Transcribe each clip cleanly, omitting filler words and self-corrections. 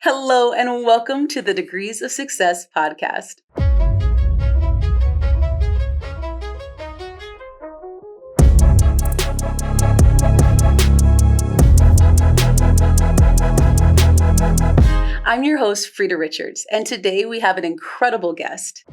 Hello, and welcome to the Degrees of Success podcast. I'm your host, Frida Richards, and today we have an incredible guest.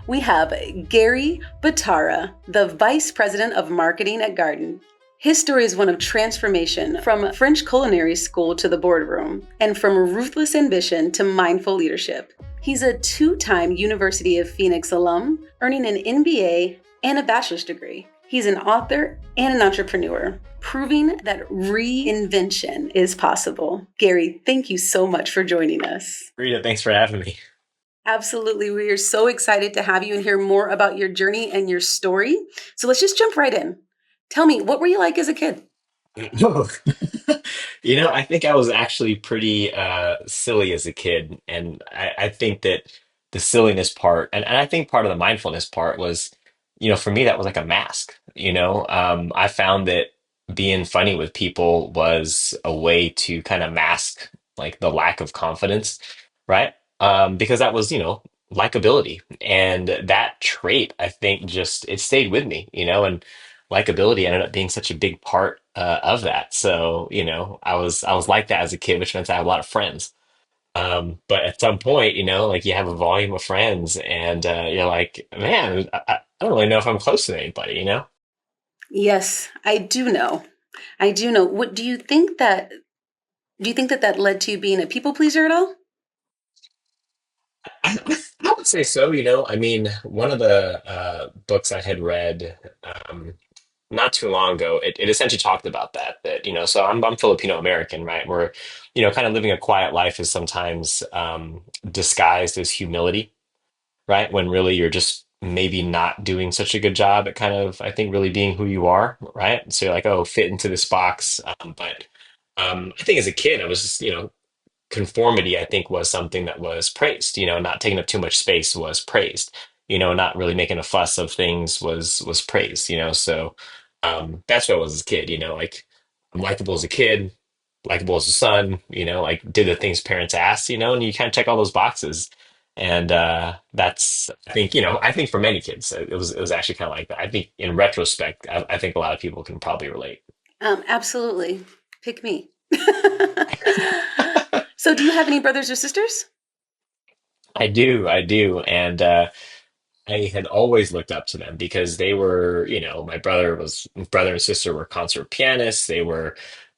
We have Gary Batara, the Vice President of Marketing at Garden. His story is one of transformation from French culinary school to the boardroom, and from ruthless ambition to mindful leadership. He's a two-time University of Phoenix alum, earning an MBA and a bachelor's degree. He's an author and an entrepreneur, proving that reinvention is possible. Gary, thank you so much for joining us. Rita, thanks for having me. Absolutely. We are so excited to have you and hear more about your journey and your story. So let's just jump right in. Tell me, what were you like as a kid? I think I was actually pretty silly as a kid. And I think that the silliness part, and I think part of the mindfulness part was, for me, that was like a mask. I found that being funny with people was a way to kind of mask like the lack of confidence, right? Because that was, likability. And that trait, I think, just it stayed with me, and likability ended up being such a big part of that. So, I was like that as a kid, which meant I had a lot of friends. But at some point, like you have a volume of friends, and you're like, man, I don't really know if I'm close to anybody. Yes, I do know. I do know. What do you think that led to you being a people pleaser at all? I would say so. I mean, one of the books I had read not too long ago, it essentially talked about that, so I'm Filipino American, right? Where, kind of living a quiet life is sometimes disguised as humility, right? When really you're just maybe not doing such a good job at kind of, I think, really being who you are, right? So you're like, oh, fit into this box. But I think as a kid, I was just, conformity, I think, was something that was praised. Not taking up too much space was praised. Not really making a fuss of things was praised. So that's what I was as a kid. Like I'm likable as a kid, likable as a son. Like did the things parents asked. And you kind of check all those boxes. And that's, I think for many kids, it was actually kind of like that. I think in retrospect, I think a lot of people can probably relate. Absolutely. Pick me. So, do you have any brothers or sisters? I do, and I had always looked up to them because they were, my brother and sister were concert pianists. They were,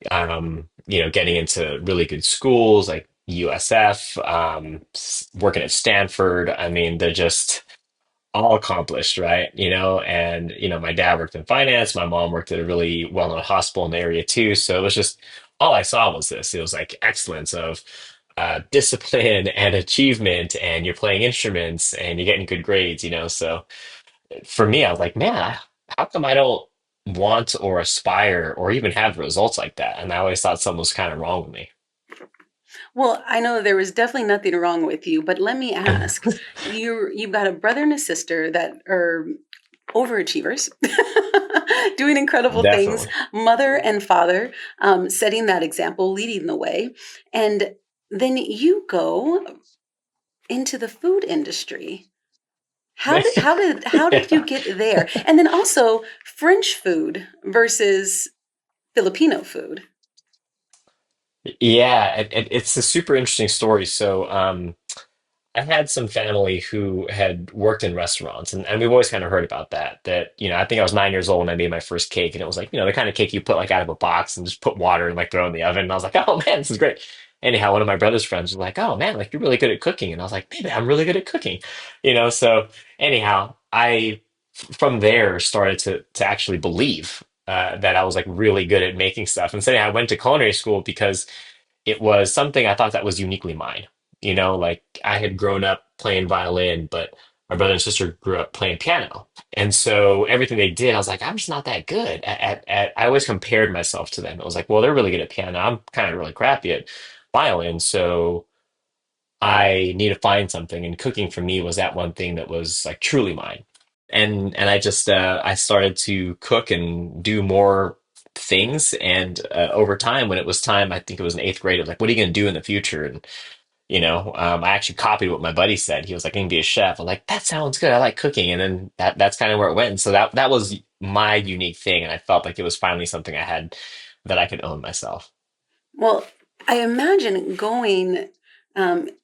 getting into really good schools like USF, working at Stanford. I mean, they're just all accomplished, right? And my dad worked in finance. My mom worked at a really well-known hospital in the area too. So it was just all I saw was this. It was like excellence of discipline and achievement, and you're playing instruments and you're getting good grades. So for me, I was like, man, how come I don't want or aspire or even have results like that? And I always thought something was kind of wrong with me. Well, I know there was definitely nothing wrong with you, but let me ask, you've got a brother and a sister that are overachievers, doing incredible things, Definitely. mother and father, setting that example, leading the way, and then you go into the food industry. How did you Yeah. get there? And then also French food versus Filipino food. Yeah, it's a super interesting story. So, I had some family who had worked in restaurants, and we've always kind of heard about that. That, I think I was 9 years old when I made my first cake, and it was like, the kind of cake you put like out of a box and just put water and like throw in the oven. And I was like, oh man, this is great. Anyhow, one of my brother's friends was like, oh man, like you're really good at cooking. And I was like, maybe I'm really good at cooking. So anyhow, from there started to actually believe that I was like really good at making stuff. And so I went to culinary school because it was something I thought that was uniquely mine. Like I had grown up playing violin, but my brother and sister grew up playing piano. And so everything they did, I was like, I'm just not that good I always compared myself to them. It was like, well, they're really good at piano. I'm kind of really crappy at violin. So I need to find something. And cooking for me was that one thing that was like truly mine. And I started to cook and do more things. And over time, when it was time, I think it was in eighth grade, I was like, what are you going to do in the future? I actually copied what my buddy said. He was like, "I can be a chef." I'm like, "That sounds good. I like cooking." And then that's kind of where it went. And so that was my unique thing, and I felt like it was finally something I had that I could own myself. Well, I imagine going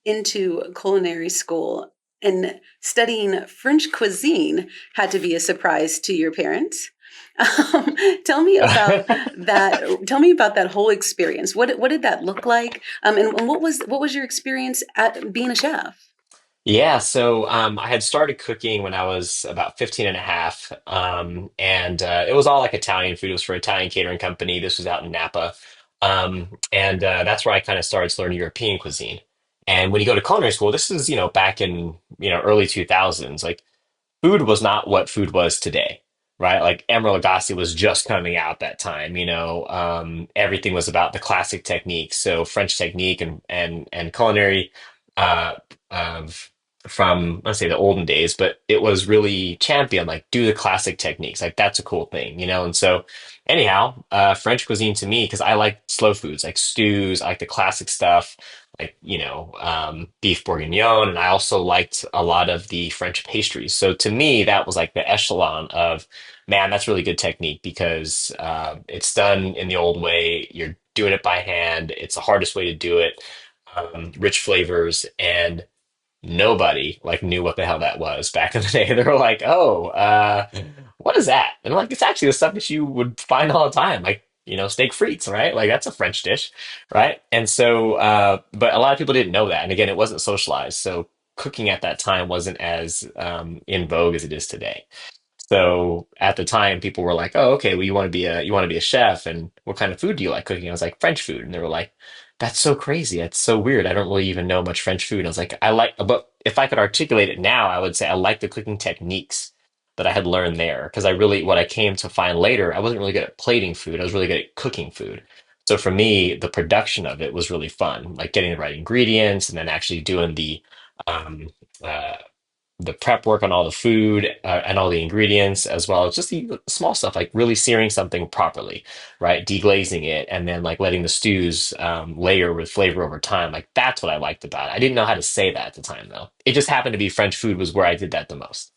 into culinary school and studying French cuisine had to be a surprise to your parents. Um, tell me about that. Tell me about that whole experience. What did that look like? And what was your experience at being a chef? Yeah, so I had started cooking when I was about 15 and a half. And it was all like Italian food. It was for an Italian catering company. This was out in Napa. And that's where I kind of started to learn European cuisine. And when you go to culinary school, this is, back in, early 2000s, like food was not what food was today, right? Like Emeril Lagasse was just coming out that time, everything was about the classic techniques. So French technique and culinary uh, of from let's say the olden days, but it was really championed like do the classic techniques. Like that's a cool thing, And so anyhow, French cuisine to me, because I like slow foods, like stews, I like the classic stuff like beef bourguignon, and I also liked a lot of the French pastries. So to me, that was like the echelon of, man, that's really good technique because it's done in the old way. You're doing it by hand. It's the hardest way to do it. Rich flavors, and nobody like knew what the hell that was back in the day. They were like, "Oh, what is that?" And I'm like, it's actually the stuff that you would find all the time, like steak frites, right? Like that's a French dish, right? And so, but a lot of people didn't know that, and again, it wasn't socialized, so cooking at that time wasn't as in vogue as it is today. So at the time, people were like, "Oh, okay. Well, you want to be a chef, and what kind of food do you like cooking?" I was like, "French food," and they were like, "That's so crazy. That's so weird. I don't really even know much French food." And I was like, "I like," but if I could articulate it now, I would say I like the cooking techniques that I had learned there because what I came to find later, I wasn't really good at plating food. I was really good at cooking food. So for me, the production of it was really fun, like getting the right ingredients and then actually doing um, uh, the prep work on all the food and all the ingredients, as well as just the small stuff like really searing something properly, right? Deglazing it and then like letting the stews layer with flavor over time. Like that's what I liked about it. I didn't know how to say that at the time though. It just happened to be French food was where I did that the most.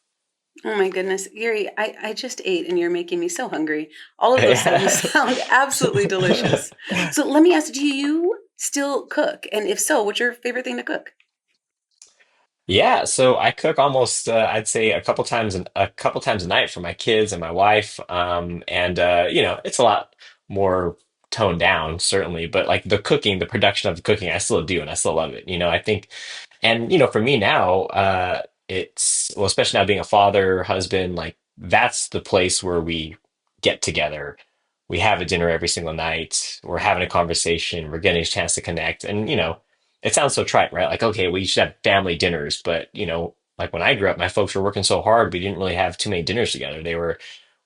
Oh my goodness, Gary, I just ate and you're making me so hungry. All of those things sound absolutely delicious. So let me ask, do you still cook? And if so, what's your favorite thing to cook? Yeah, so I cook almost I'd say a couple times a night for my kids and my wife. And it's a lot more toned down, certainly, but like the cooking, the production of the cooking, I still do and I still love it. I think and for me now, it's well, especially now being a father, husband, like that's the place where we get together. We have a dinner every single night. We're having a conversation. We're getting a chance to connect. And it sounds so trite, right? Like, okay, we should have family dinners, but like when I grew up, my folks were working so hard, we didn't really have too many dinners together. They were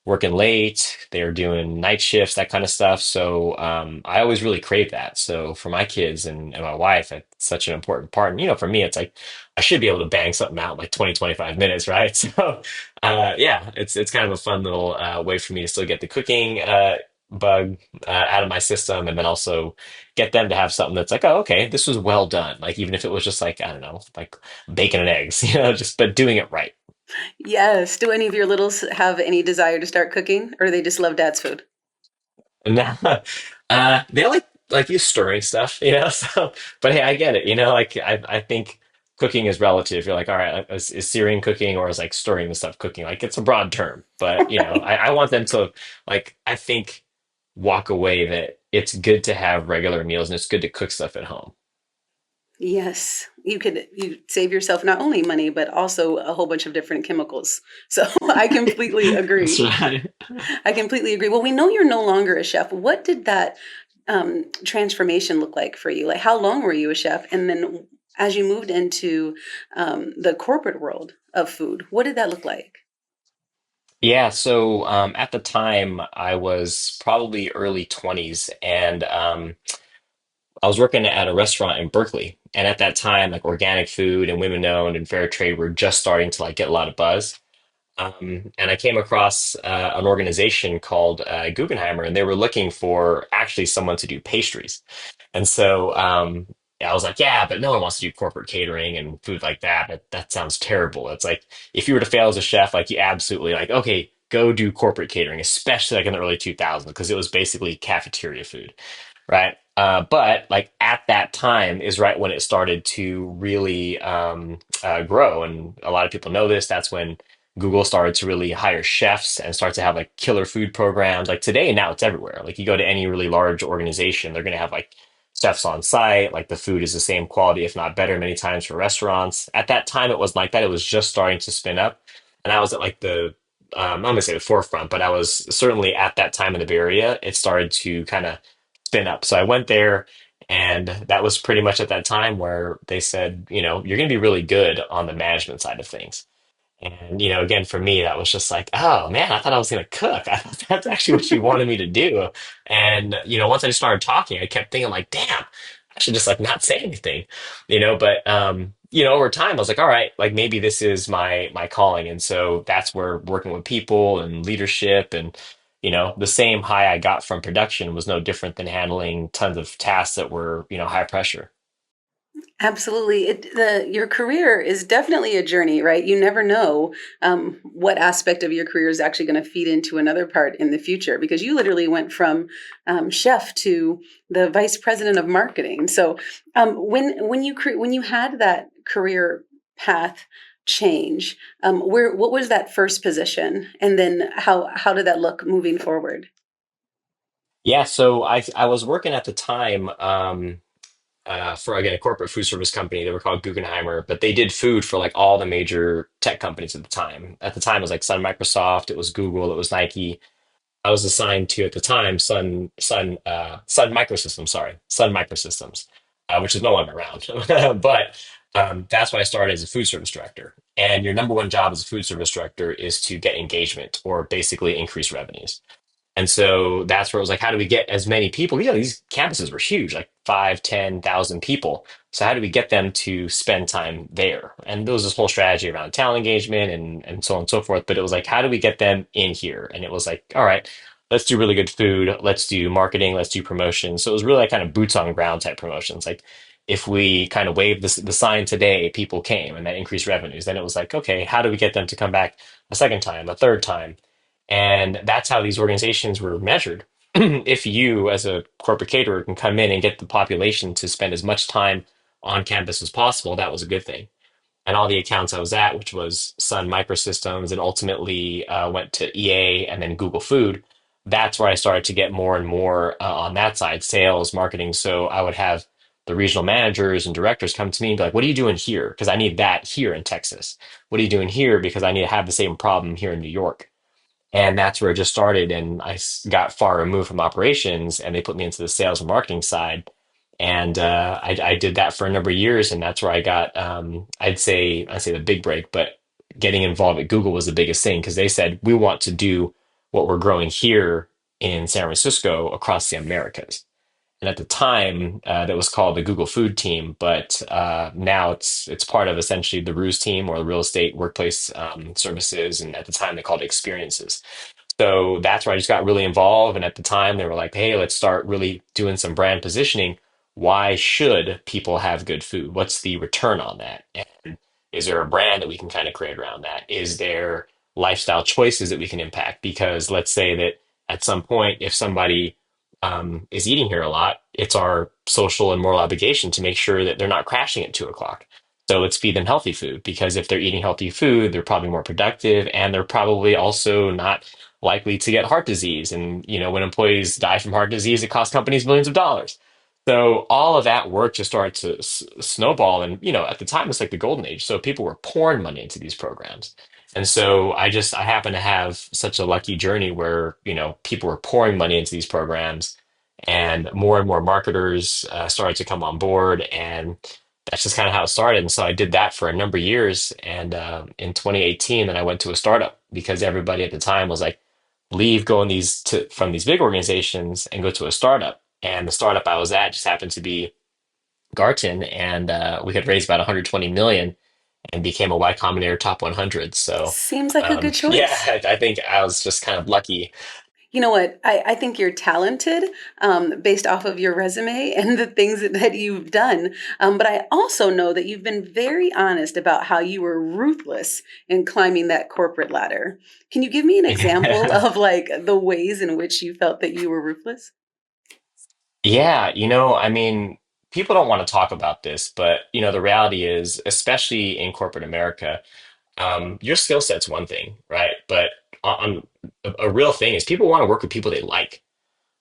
working late, they were doing night shifts, that kind of stuff. So I always really crave that. So for my kids and my wife, it's such an important part. And for me, it's like I should be able to bang something out in like 20, 25 minutes, right? So yeah, it's kind of a fun little way for me to still get the cooking bug out of my system, and then also get them to have something that's like, oh, okay, this was well done. Like even if it was just like, I don't know, like bacon and eggs, just but doing it right. Yes. Do any of your littles have any desire to start cooking, or do they just love dad's food? And they like you stirring stuff, So, but hey, I get it, Like I think cooking is relative. You're like, all right, is searing cooking or is like stirring the stuff cooking? Like it's a broad term, but I want them to like I think walk away that it's good to have regular meals and it's good to cook stuff at home. Yes, you save yourself not only money but also a whole bunch of different chemicals. So I completely That's agree. right. I completely agree. Well, we know you're no longer a chef. What did that transformation look like for you? Like, how long were you a chef? And then as you moved into the corporate world of food, what did that look like? Yeah, so at the time I was probably early 20s, and I was working at a restaurant in Berkeley, and at that time, like organic food and women owned and fair trade were just starting to like get a lot of buzz. And I came across an organization called Guggenheimer, and they were looking for actually someone to do pastries. And so I was like, yeah, but no one wants to do corporate catering and food like that. That sounds terrible. It's like if you were to fail as a chef, like you absolutely like, okay, go do corporate catering, especially like in the early 2000s, because it was basically cafeteria food, right? But like at that time is right when it started to really grow, and a lot of people know this. That's when Google started to really hire chefs and start to have like killer food programs. Like today, now it's everywhere. Like you go to any really large organization, they're going to have like chefs on site. Like the food is the same quality, if not better, many times for restaurants. At that time, it wasn't like that. It was just starting to spin up, and I was at like I'm gonna say the forefront, but I was certainly at that time in the Bay Area. It started to kind of spin up. So I went there, and that was pretty much at that time where they said, you're going to be really good on the management side of things. And, again, for me, that was just like, oh man, I thought I was going to cook. I thought that's actually what you wanted me to do. And, once I just started talking, I kept thinking like, damn, I should just like not say anything, but, over time I was like, all right, like maybe this is my calling. And so that's where working with people and leadership and, the same high I got from production was no different than handling tons of tasks that were, high pressure. Absolutely. Your career is definitely a journey, right? You never know what aspect of your career is actually going to feed into another part in the future because you literally went from chef to the vice president of marketing. So when you had that career path change, what was that first position, and then how did that look moving forward? Yeah, so I was working at the time. For again a corporate food service company. They were called Guggenheimer, but they did food for like all the major tech companies at the time. At the time, it was like Sun Microsoft, it was Google, it was Nike. I was assigned to at the time Sun Microsystems, sorry, Sun Microsystems, which is no longer around. But that's why I started as a food service director. And your number one job as a food service director is to get engagement or basically increase revenues. And so that's where it was like, how do we get as many people? These campuses were huge, like 5, 10,000 people. So how do we get them to spend time there? And there was this whole strategy around talent engagement and so on and so forth. But it was like, how do we get them in here? And it was like, all right, let's do really good food. Let's do marketing. Let's do promotions. So it was really like kind of boots on ground type promotions. Like if we kind of waved the sign today, people came and that increased revenues. Then it was like, okay, how do we get them to come back a second time, a third time? And that's how these organizations were measured. If you, as a corporate caterer, can come in and get the population to spend as much time on campus as possible, that was a good thing. And all the accounts I was at, which was Sun Microsystems, and ultimately went to EA and then Google Food. That's where I started to get more and more on that side, sales, marketing. So I would have the regional managers and directors come to me and be like, "What are you doing here? Because I need that here in Texas. What are you doing here? Because I need to have the same problem here in New York." And that's where it just started. And got far removed from operations, and they put me into the sales and marketing side. And I did that for a number of years, and that's where I got, I'd say the big break, but getting involved at Google was the biggest thing because they said we want to do what we're growing here in San Francisco across the Americas. And at the time, that was called the Google Food Team, but now it's part of essentially the RUSE team or the Real Estate Workplace Services, and at the time they called it Experiences. So that's where I just got really involved. And at the time, they were like, hey, let's start really doing some brand positioning. Why should people have good food? What's the return on that? And is there a brand that we can kind of create around that? Is there lifestyle choices that we can impact? Because let's say that at some point, if somebody is eating here a lot, it's our social and moral obligation to make sure that they're not crashing at 2 o'clock. So let's feed them healthy food because if they're eating healthy food, they're probably more productive and they're probably also not likely to get heart disease. And, when employees die from heart disease, it costs companies millions of dollars. So all of that work just started to snowball. And, at the time, it's like the golden age. So people were pouring money into these programs. And so I happen to have such a lucky journey where, people were pouring money into these programs and more marketers started to come on board. And that's just kind of how it started. And so I did that for a number of years. And in 2018, then I went to a startup because everybody at the time was like, leave, go in from these big organizations and go to a startup. And the startup I was at just happened to be Garten, and we had raised about 120 million and became a Y Combinator top 100. So Seems like a good yeah, choice. I think I was just kind of lucky. You know what? I think you're talented based off of your resume and the things that you've done. But I also know that you've been very honest about how you were ruthless in climbing that corporate ladder. Can you give me an example of like the ways in which you felt that you were ruthless? Yeah, I mean, people don't want to talk about this, but the reality is, especially in corporate America, your skill set's one thing, right? But a real thing is people want to work with people they like,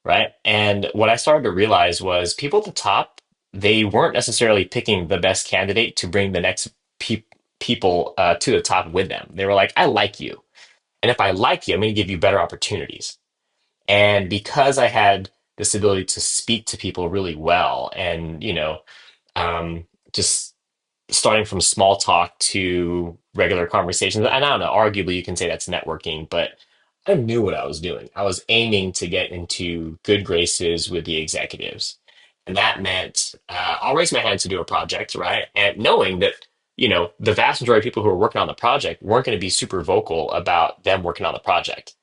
right? And what I started to realize was people at the top, they weren't necessarily picking the best candidate to bring the next people to the top with them. They were like, I like you. And if I like you, I'm going to give you better opportunities. And because I had this ability to speak to people really well and, um, just starting from small talk to regular conversations. And I don't know, arguably you can say that's networking, but I knew what I was doing. I was aiming to get into good graces with the executives. And that meant I'll raise my hand to do a project, right? And knowing that, the vast majority of people who were working on the project weren't going to be super vocal about them working on the project.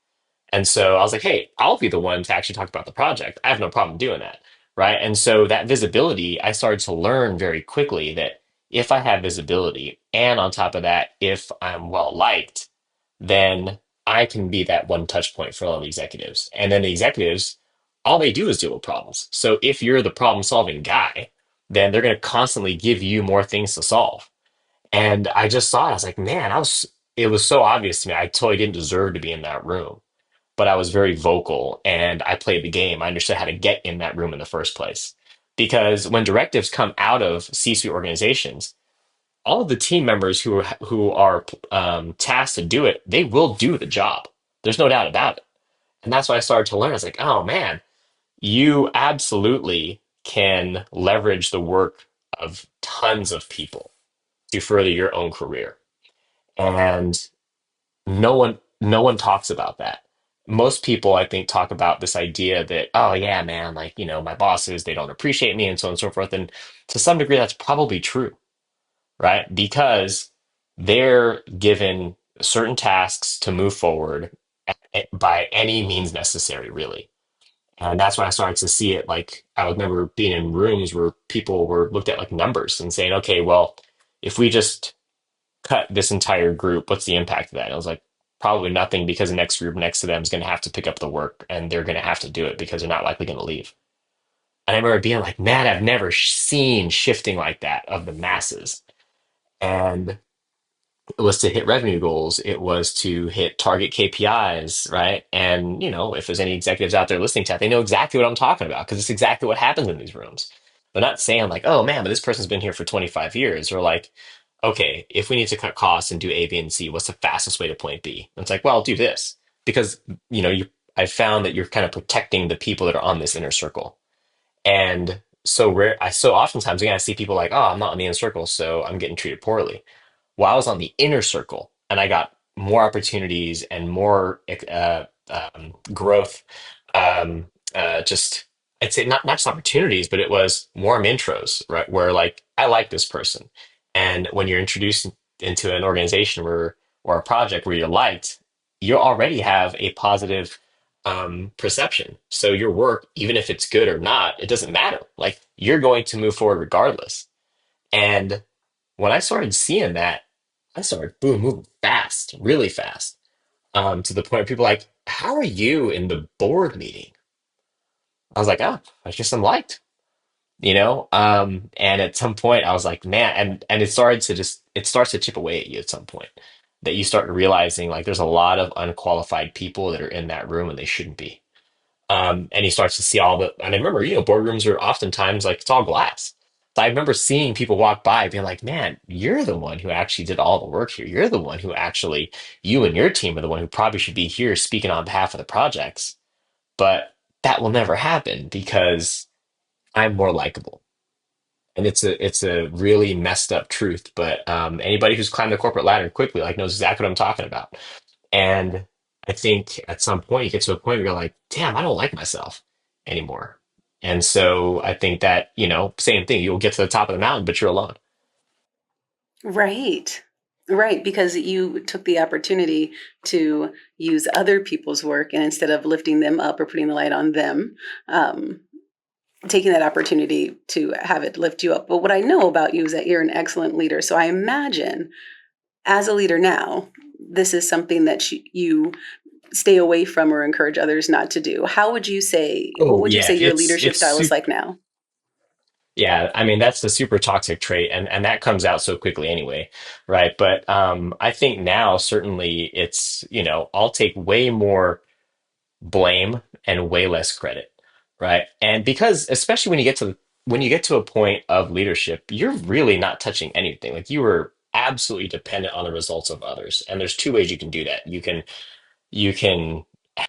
And so I was like, hey, I'll be the one to actually talk about the project. I have no problem doing that. Right. And so that visibility, I started to learn very quickly that if I have visibility and on top of that, if I'm well liked, then I can be that one touch point for all the executives. And then the executives, all they do is deal with problems. So if you're the problem solving guy, then they're going to constantly give you more things to solve. And I just saw it. I was like, man, it was so obvious to me. I totally didn't deserve to be in that room, but I was very vocal and I played the game. I understood how to get in that room in the first place. Because when directives come out of C-suite organizations, all of the team members who are tasked to do it, they will do the job. There's no doubt about it. And that's what I started to learn. I was like, oh man, you absolutely can leverage the work of tons of people to further your own career. And no one talks about that. Most people, I think, talk about this idea that, oh yeah, man, like, my bosses, they don't appreciate me and so on and so forth. And to some degree, that's probably true, right? Because they're given certain tasks to move forward by any means necessary, really. And that's when I started to see it. Like, I remember being in rooms where people were looked at like numbers and saying, okay, well, if we just cut this entire group, what's the impact of that? And I was like, probably nothing because the next group next to them is going to have to pick up the work and they're going to have to do it because they're not likely going to leave. And I remember being like, man, I've never seen shifting like that of the masses. And it was to hit revenue goals. It was to hit target KPIs, right? And, if there's any executives out there listening to that, they know exactly what I'm talking about because it's exactly what happens in these rooms. They're not saying like, oh man, but this person's been here for 25 years. Or like, okay, if we need to cut costs and do A, B, and C, what's the fastest way to point B? And it's like, well, I'll do this because, I found that you're kind of protecting the people that are on this inner circle. And so rare, so oftentimes again, I see people like, oh, I'm not in the inner circle, so I'm getting treated poorly. Well, I was on the inner circle and I got more opportunities and more growth. Um, just I'd say not just opportunities, but it was warm intros, right? Where like I like this person, and when you're introduced into an organization where or a project where you're liked, you already have a positive perception. So your work, even if it's good or not, it doesn't matter. Like you're going to move forward regardless. And when I started seeing that, I started boom, moving fast, really fast, to the point where people are like, how are you in the board meeting? I was like, oh, I guess I'm liked, and at some point I was like, man, and it starts to chip away at you at some point that you start realizing like there's a lot of unqualified people that are in that room and they shouldn't be. And he starts to see all the, and I remember, boardrooms are oftentimes like it's all glass. So I remember seeing people walk by being like, man, you're the one who actually did all the work here. You're the one who actually, you and your team are the one who probably should be here speaking on behalf of the projects. But that will never happen because I'm more likable. And it's a really messed up truth. But anybody who's climbed the corporate ladder quickly like knows exactly what I'm talking about. And I think at some point you get to a point where you're like, damn, I don't like myself anymore. And so I think that, same thing, you'll get to the top of the mountain, but you're alone. Right. Right, because you took the opportunity to use other people's work, and instead of lifting them up or putting the light on them, um, taking that opportunity to have it lift you up. But what I know about you is that you're an excellent leader. So I imagine as a leader now, this is something that you stay away from or encourage others not to do. How would you say, what Oh would you yeah, say your leadership it's style is super. like now? Yeah, I mean that's the super toxic trait, and that comes out so quickly anyway, right? But I think now certainly it's, I'll take way more blame and way less credit, right? And because especially when you get to a point of leadership, you're really not touching anything. Like you are absolutely dependent on the results of others. And there's two ways you can do that. You can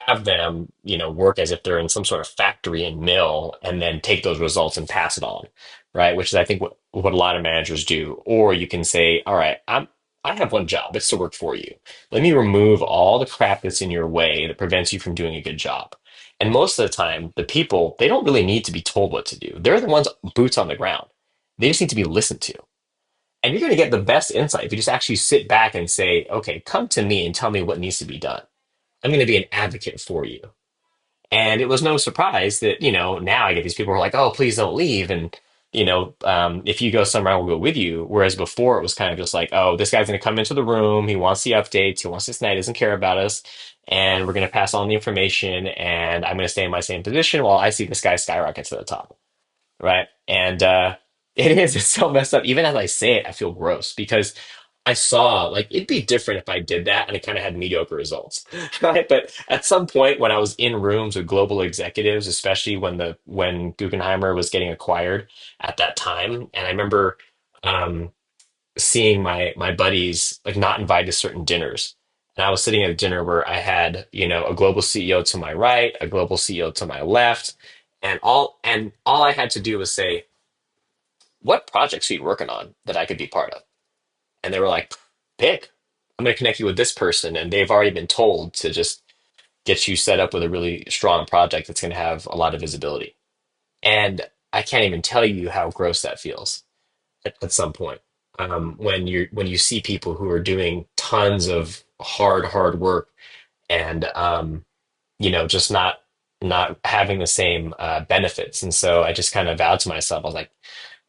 have them, work as if they're in some sort of factory and mill and then take those results and pass it on, right? Which is, I think, what a lot of managers do. Or you can say, all right, I have one job. It's to work for you. Let me remove all the crap that's in your way that prevents you from doing a good job. And most of the time, the people, they don't really need to be told what to do. They're the ones boots on the ground. They just need to be listened to. And you're going to get the best insight if you just actually sit back and say, okay, come to me and tell me what needs to be done. I'm going to be an advocate for you. And it was no surprise that, now I get these people who are like, oh, please don't leave. And, if you go somewhere, I will go with you. Whereas before it was kind of just like, oh, this guy's going to come into the room. He wants the updates. He wants this night. He doesn't care about us. And we're going to pass on the information. And I'm going to stay in my same position while I see this guy skyrocket to the top. Right. And it's so messed up. Even as I say it, I feel gross because I saw like it'd be different if I did that and it kind of had mediocre results. Right. But at some point when I was in rooms with global executives, especially when Guggenheimer was getting acquired at that time, and I remember um seeing my buddies like not invited to certain dinners. And I was sitting at a dinner where I had, a global CEO to my right, a global CEO to my left, and all I had to do was say, what projects are you working on that I could be part of? And they were like, pick. I'm going to connect you with this person. And they've already been told to just get you set up with a really strong project that's going to have a lot of visibility. And I can't even tell you how gross that feels at some point. When you see people who are doing tons of hard work and just not having the same benefits. And so I just kind of vowed to myself, I was like,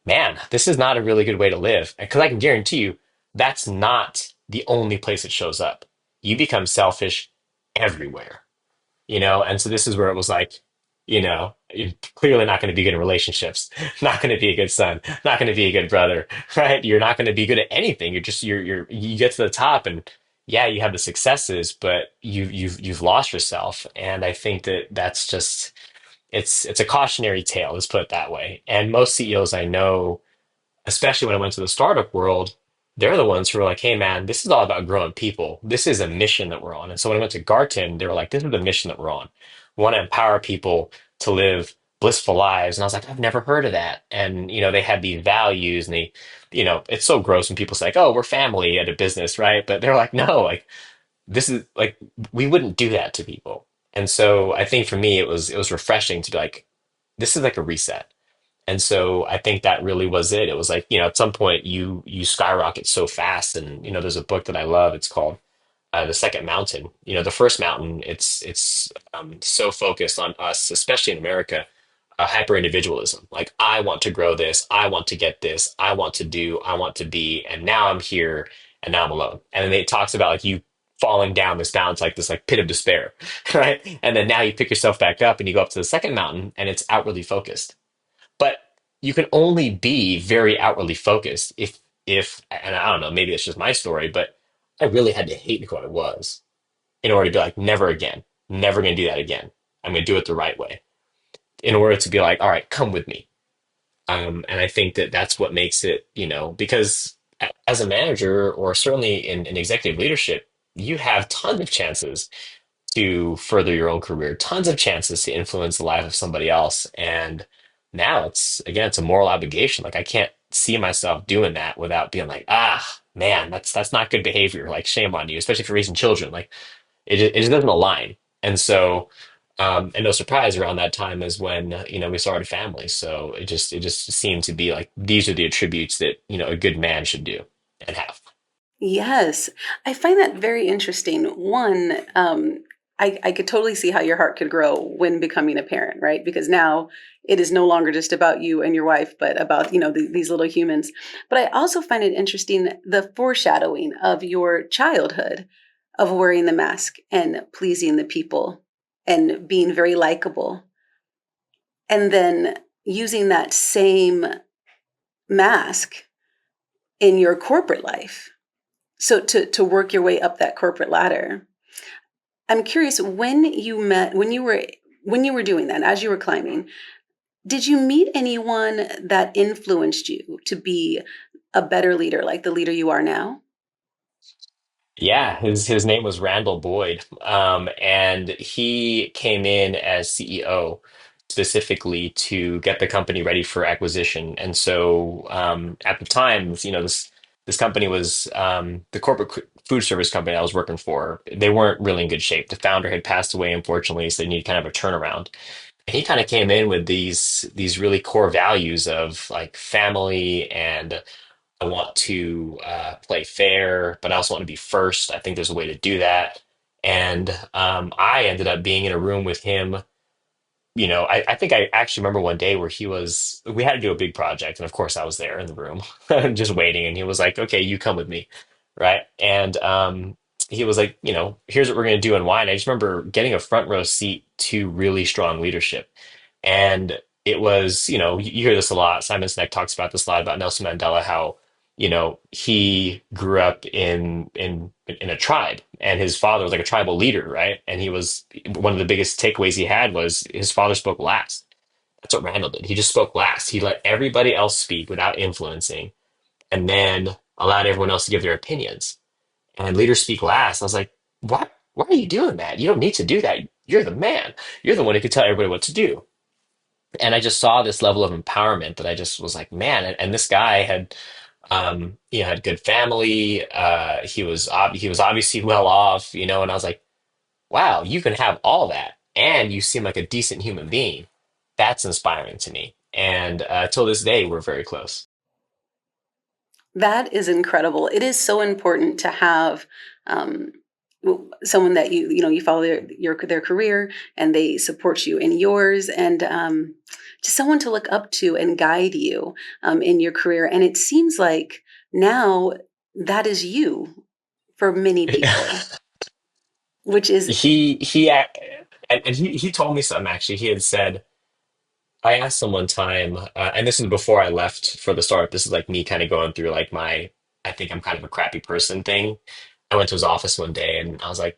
man, this is not a really good way to live. Because I can guarantee you, that's not the only place it shows up. You become selfish everywhere, And so this is where it was like, you're clearly not going to be good in relationships, not going to be a good son, not going to be a good brother, right? You're not going to be good at anything. You get to the top and yeah, you have the successes, but you've lost yourself. And I think that's just, it's a cautionary tale, let's put it that way. And most CEOs I know, especially when I went to the startup world, they're the ones who are like, hey man, this is all about growing people. This is a mission that we're on. And so when I went to Garten, they were like, this is the mission that we're on. We want to empower people to live blissful lives. And I was like, I've never heard of that. And, they had these values and it's so gross when people say like, oh, we're family at a business, right? But they're like, no, like this is like, we wouldn't do that to people. And so I think for me, it was refreshing to be like, this is like a reset. And so I think that really was it. It was like, at some point you skyrocket so fast. And there's a book that I love. It's called The Second Mountain. The first mountain, it's so focused on us, especially in America, hyper individualism. Like I want to grow this, I want to get this, I want to do, I want to be, and now I'm here, and now I'm alone. And then it talks about like you falling down this mountain, it's like this like pit of despair, right? And then now you pick yourself back up and you go up to the second mountain, and it's outwardly focused. But you can only be very outwardly focused if and I don't know, maybe it's just my story, but I really had to hate who I was in order to be like, never again, never gonna do that again. I'm gonna do it the right way. In order to be like, all right, come with me. And I think that that's what makes it, because as a manager or certainly in executive leadership, you have tons of chances to further your own career, tons of chances to influence the life of somebody else. And now it's a moral obligation. Like I can't see myself doing that without being like, man, that's not good behavior. Like shame on you, especially if you're raising children. Like it just doesn't align. And so, and no surprise around that time is when, we started a family. So it just seemed to be like, these are the attributes that, a good man should do and have. Yes, I find that very interesting. One, I could totally see how your heart could grow when becoming a parent, right? Because now it is no longer just about you and your wife, but about, these little humans. But I also find it interesting the foreshadowing of your childhood of wearing the mask and pleasing the people and being very likable. And then using that same mask in your corporate life. So to work your way up that corporate ladder. I'm curious when you were doing that, as you were climbing, did you meet anyone that influenced you to be a better leader, like the leader you are now? Yeah, his name was Randall Boyd, and he came in as CEO specifically to get the company ready for acquisition. And so at the time, this company was the corporate food service company I was working for. They weren't really in good shape. The founder had passed away, unfortunately, so they needed kind of a turnaround. And he kind of came in with these really core values of like family and I want to play fair, but I also want to be first. I think there's a way to do that. And I ended up being in a room with him. I think I actually remember one day where we had to do a big project. And of course, I was there in the room just waiting. And he was like, okay, you come with me. Right. And he was like, here's what we're going to do and why. And I just remember getting a front row seat to really strong leadership. And it was, you hear this a lot. Simon Sinek talks about this a lot about Nelson Mandela, how, he grew up in a tribe and his father was like a tribal leader, right? And he was one of the biggest takeaways he had was his father spoke last. That's what Randall did. He just spoke last. He let everybody else speak without influencing and then allowed everyone else to give their opinions. And leaders speak last. I was like, what? Why are you doing that? You don't need to do that. You're the man. You're the one who can tell everybody what to do. And I just saw this level of empowerment that I just was like, man. And this guy had, had good family. He was obviously well off, and I was like, wow, you can have all that, and you seem like a decent human being. That's inspiring to me. And till this day, we're very close. That is incredible. It is so important to have um, someone that you follow their career and they support you in yours, and just someone to look up to and guide you in your career. And it seems like now that is you for many people, which is And he told me something actually. He had said, I asked him one time, and this is before I left for the startup. This is like me kind of going through like I think I'm kind of a crappy person thing. I went to his office one day and I was like,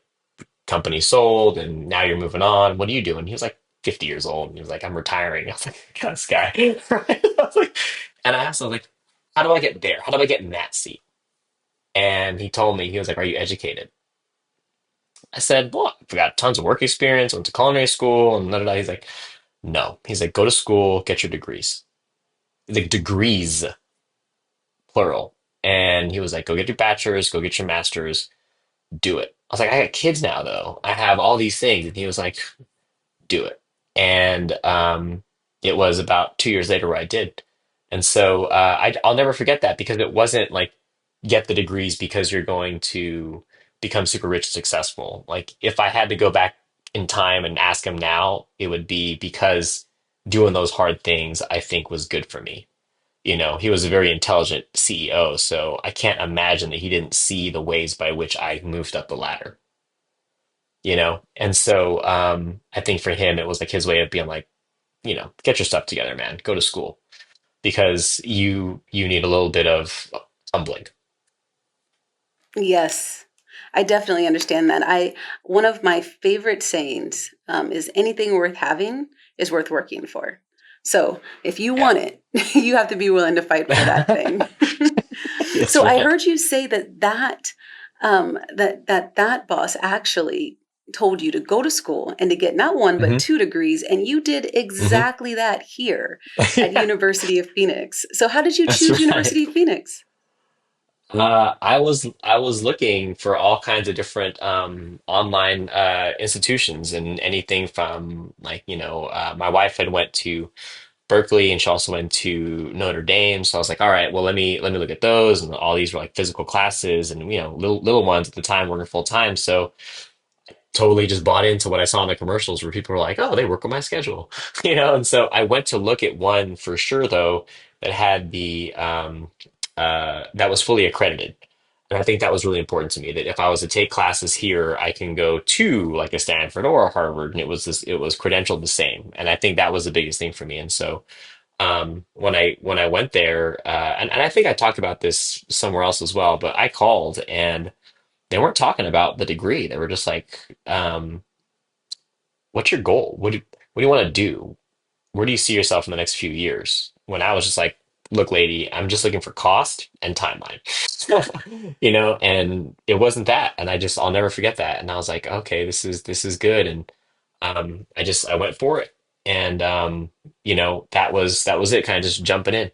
company sold, and now you're moving on. What are you doing? He was like 50 years old, and he was like, I'm retiring. I was like, God, this guy. Right? I was like, and I asked him, I was like, how do I get there? How do I get in that seat? And he told me, he was like, are you educated? I said, well, I've got tons of work experience, went to culinary school, and da, da, da. He's like, no. He's like, go to school, get your degrees. He's like, degrees, plural. And he was like, go get your bachelor's, go get your master's, do it. I was like, I got kids now, though. I have all these things. And he was like, do it. And it was about 2 years later where I did. And so I'll never forget that because it wasn't like get the degrees because you're going to become super rich and successful. Like if I had to go back in time and ask him now, it would be because doing those hard things I think was good for me. He was a very intelligent CEO, so I can't imagine that he didn't see the ways by which I moved up the ladder. And so I think for him it was like his way of being like, get your stuff together, man, go to school because you need a little bit of humbling. yes. I definitely understand that. I One of my favorite sayings is anything worth having is worth working for. So if you want it, you have to be willing to fight for that thing. Yes, So I man. heard you say that boss actually told you to go to school and to get not one but Hmm. two degrees, and you did Hmm. exactly that here at Yeah, University of Phoenix. So how did you that's choose right. University of Phoenix? I was looking for all kinds of different online institutions and anything from like my wife had went to Berkeley, and she also went to Notre Dame. So I was like, all right, well, let me look at those. And all these were like physical classes, and little ones at the time working full time. So totally just bought into what I saw in the commercials where people were like, oh, they work on my schedule, And so I went to look at one for sure though that had the that was fully accredited. And I think that was really important to me that if I was to take classes here, I can go to like a Stanford or a Harvard, and it was credentialed the same. And I think that was the biggest thing for me. And so when I went there, and I think I talked about this somewhere else as well, but I called and they weren't talking about the degree. They were just like, what's your goal? What do you want to do? Where do you see yourself in the next few years? When I was just like, look, lady, I'm just looking for cost and timeline, and it wasn't that. And I'll never forget that. And I was like, okay, this is good. And I went for it. And that was it, kind of just jumping in.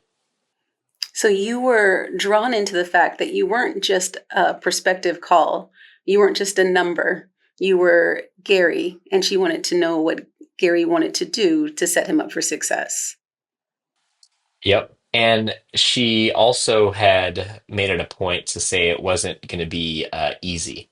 So you were drawn into the fact that you weren't just a prospective call. You weren't just a number. You were Gary, and she wanted to know what Gary wanted to do to set him up for success. Yep. And she also had made it a point to say it wasn't going to be easy.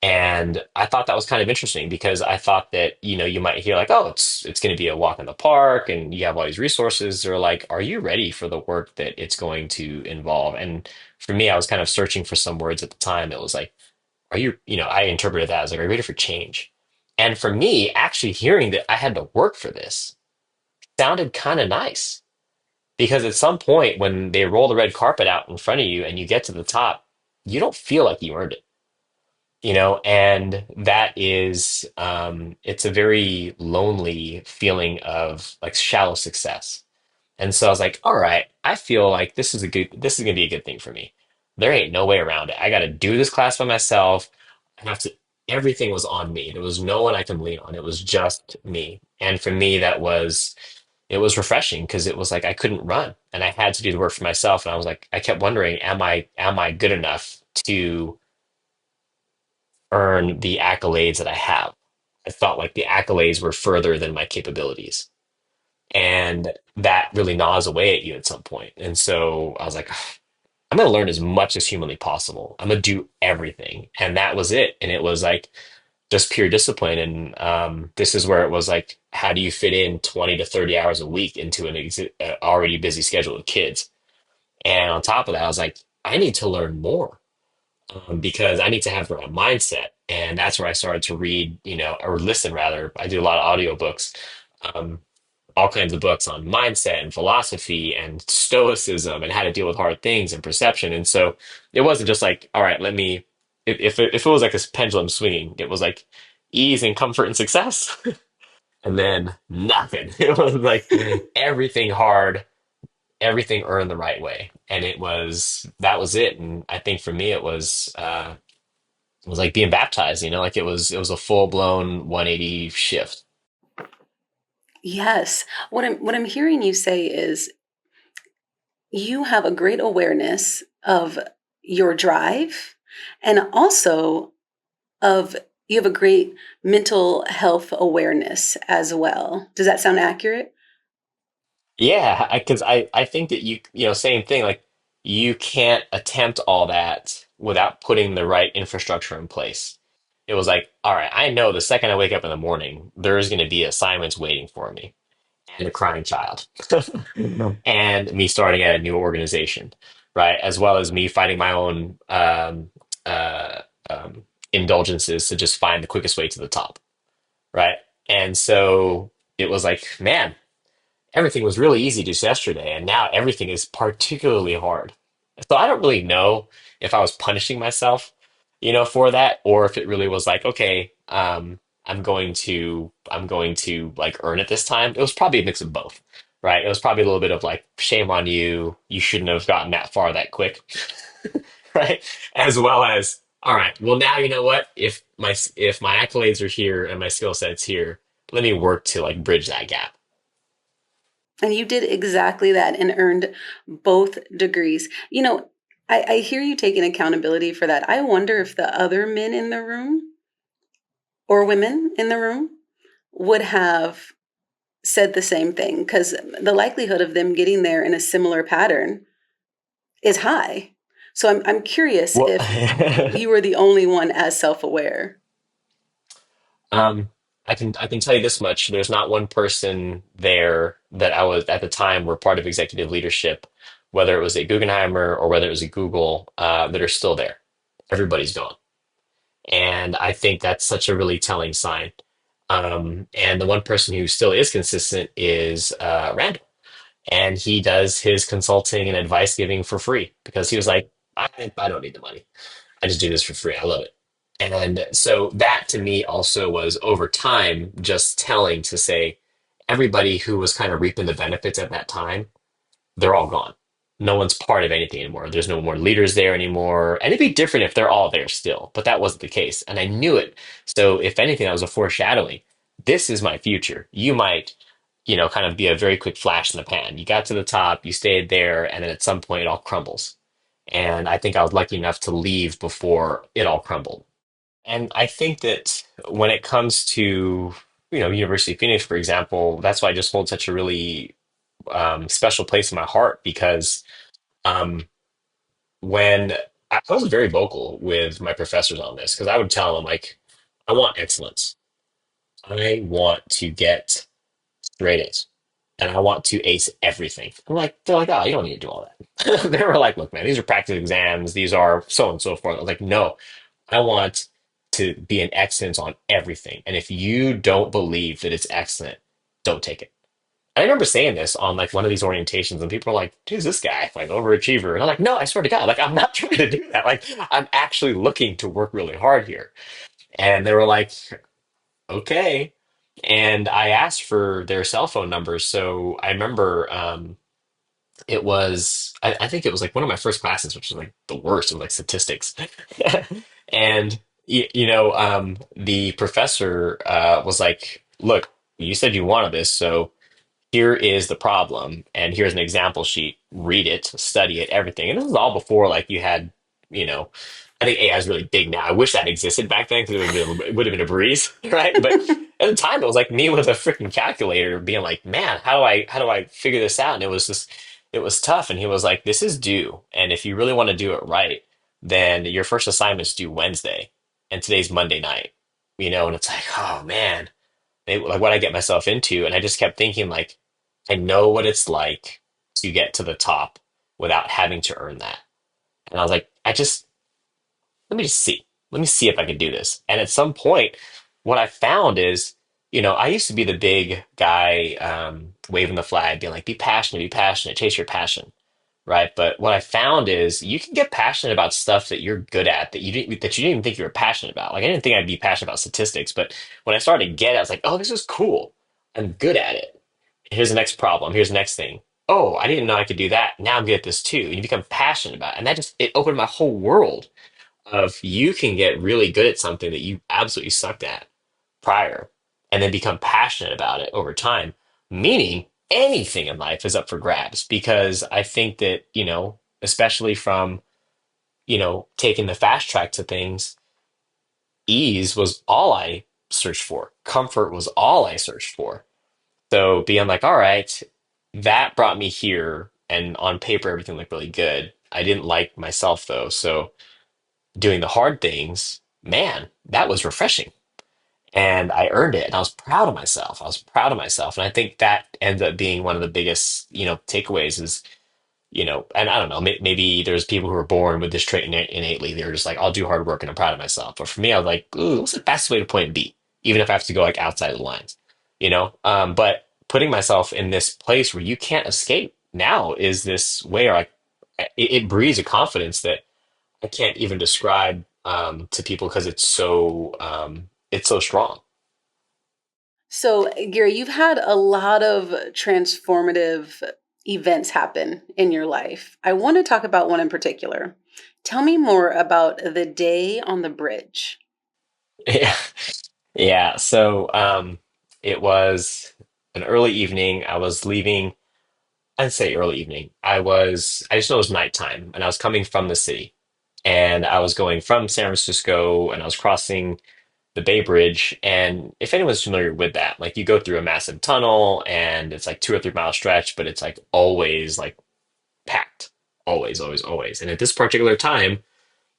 And I thought that was kind of interesting because I thought that, you might hear like, oh, it's going to be a walk in the park and you have all these resources. They're like, are you ready for the work that it's going to involve? And for me, I was kind of searching for some words at the time. It was like, I interpreted that as like, are you ready for change? And for me, actually hearing that I had to work for this sounded kind of nice because at some point when they roll the red carpet out in front of you and you get to the top, you don't feel like you earned it, and that is it's a very lonely feeling of like shallow success. And so I was like, all right, I feel like this is gonna be a good thing for me. There ain't no way around it. I gotta do this class by myself. I have to Everything was on me. There was no one I can lean on. It was just me. And for me it was refreshing because it was like I couldn't run and I had to do the work for myself. And I was like, I kept wondering, am I good enough to earn the accolades that I have? I felt like the accolades were further than my capabilities. And that really gnaws away at you at some point. And so I was like, I'm going to learn as much as humanly possible. I'm going to do everything. And that was it. And it was like just pure discipline. And this is where it was like, how do you fit in 20 to 30 hours a week into an already busy schedule with kids? And on top of that, I was like, I need to learn more because I need to have the right mindset. And that's where I started to read, or listen rather. I do a lot of audiobooks, um, all kinds of books on mindset and philosophy and stoicism and how to deal with hard things and perception. And so it wasn't just like, all right, if it was like this pendulum swinging, it was like ease and comfort and success. And then nothing. It was like everything hard, everything earned the right way. And that was it. And I think for me, it was like being baptized, like it was a full blown 180 shift. Yes. What I'm hearing you say is you have a great awareness of your drive and also of you have a great mental health awareness as well. Does that sound accurate? Yeah, because I think that same thing, like you can't attempt all that without putting the right infrastructure in place. It was like, all right, I know the second I wake up in the morning, there's going to be assignments waiting for me and a crying child and me starting at a new organization, right? As well as me fighting my own uh, indulgences to just find the quickest way to the top, right? And so it was like, man, everything was really easy just yesterday, and now everything is particularly hard. So I don't really know if I was punishing myself, for that, or if it really was like, okay, I'm going to like earn it this time. It was probably a mix of both, right? It was probably a little bit of like, shame on you, you shouldn't have gotten that far that quick, right? As well as, all right, well now you know what? If my accolades are here and my skill set's here, let me work to like bridge that gap. And you did exactly that and earned both degrees. I hear you taking accountability for that. I wonder if the other men in the room or women in the room would have said the same thing because the likelihood of them getting there in a similar pattern is high. So I'm curious Well, if you were the only one as self aware. um, I can tell you this much. There's not one person there that I was at the time were part of executive leadership, whether it was a Guggenheimer or whether it was a Google, that are still there. Everybody's gone. And I think that's such a really telling sign. And the one person who still is consistent is Randall. And he does his consulting and advice giving for free because he was like, I don't need the money. I just do this for free. I love it. And so that to me also was over time just telling to say everybody who was kind of reaping the benefits at that time, they're all gone. No one's part of anything anymore. There's no more leaders there anymore. And it'd be different if they're all there still, but that wasn't the case. And I knew it. So if anything, that was a foreshadowing. This is my future. You might, kind of be a very quick flash in the pan. You got to the top, you stayed there, and then at some point it all crumbles. And I think I was lucky enough to leave before it all crumbled. And I think that when it comes to, University of Phoenix, for example, that's why I just hold such a really special place in my heart because um, when I was very vocal with my professors on this, because I would tell them, like, I want excellence. I want to get straight A's and I want to ace everything. They're like, oh, you don't need to do all that. They were like, look, man, these are practice exams. These are so on and so forth. I was like, no, I want to be an excellence on everything. And if you don't believe that it's excellent, don't take it. I remember saying this on like one of these orientations, and people are like, "Who's this guy? Like overachiever?" And I'm like, "No, I swear to God, like I'm not trying to do that. Like I'm actually looking to work really hard here." And they were like, "Okay." And I asked for their cell phone numbers, so I remember I think it was like one of my first classes, which was like the worst. It was like statistics, and the professor was like, "Look, you said you wanted this, so." Here is the problem, and here's an example sheet. Read it, study it, everything. And this is all before like you had, you know, I think AI is really big now. I wish that existed back then because it would have been a breeze, right? But at the time, it was like me with a freaking calculator, being like, "Man, how do I figure this out?" And it was tough. And he was like, "This is due, and if you really want to do it right, then your first assignment's due Wednesday, and today's Monday night." And it's like, oh man like what I get myself into. And I just kept thinking, like, I know what it's like to get to the top without having to earn that. And I was like, let me just see. Let me see if I can do this. And at some point, what I found is, I used to be the big guy waving the flag, being like, be passionate, chase your passion. Right. But what I found is you can get passionate about stuff that you're good at that you didn't even think you were passionate about. Like I didn't think I'd be passionate about statistics, but when I started to get it, I was like, oh, this is cool. I'm good at it. Here's the next problem. Here's the next thing. Oh, I didn't know I could do that. Now I'm good at this too. And you become passionate about it. And that just it opened my whole world of you can get really good at something that you absolutely sucked at prior and then become passionate about it over time, meaning anything in life is up for grabs because I think that, especially from, taking the fast track to things, ease was all I searched for. Comfort was all I searched for. So being like, all right, that brought me here. And on paper, everything looked really good. I didn't like myself though. So doing the hard things, man, that was refreshing and I earned it and I was proud of myself. I was proud of myself. And I think that ends up being one of the biggest, takeaways is, and I don't know, maybe there's people who are born with this trait innately. They're just like, I'll do hard work and I'm proud of myself. But for me, I was like, ooh, what's the fastest way to point B? Even if I have to go like outside of the lines, but putting myself in this place where you can't escape now is this way, or like it breeds a confidence that I can't even describe to people because it's so strong. So, Gary, you've had a lot of transformative events happen in your life. I want to talk about one in particular. Tell me more about the day on the bridge. Yeah, yeah. So it was an early evening. I was leaving. I'd say early evening. I just know it was nighttime, and I was coming from the city, and I was going from San Francisco, and I was crossing. the Bay Bridge. And if anyone's familiar with that, like you go through a massive tunnel and it's like 2 or 3 mile stretch, but it's like always like packed, always, always, always. And at this particular time,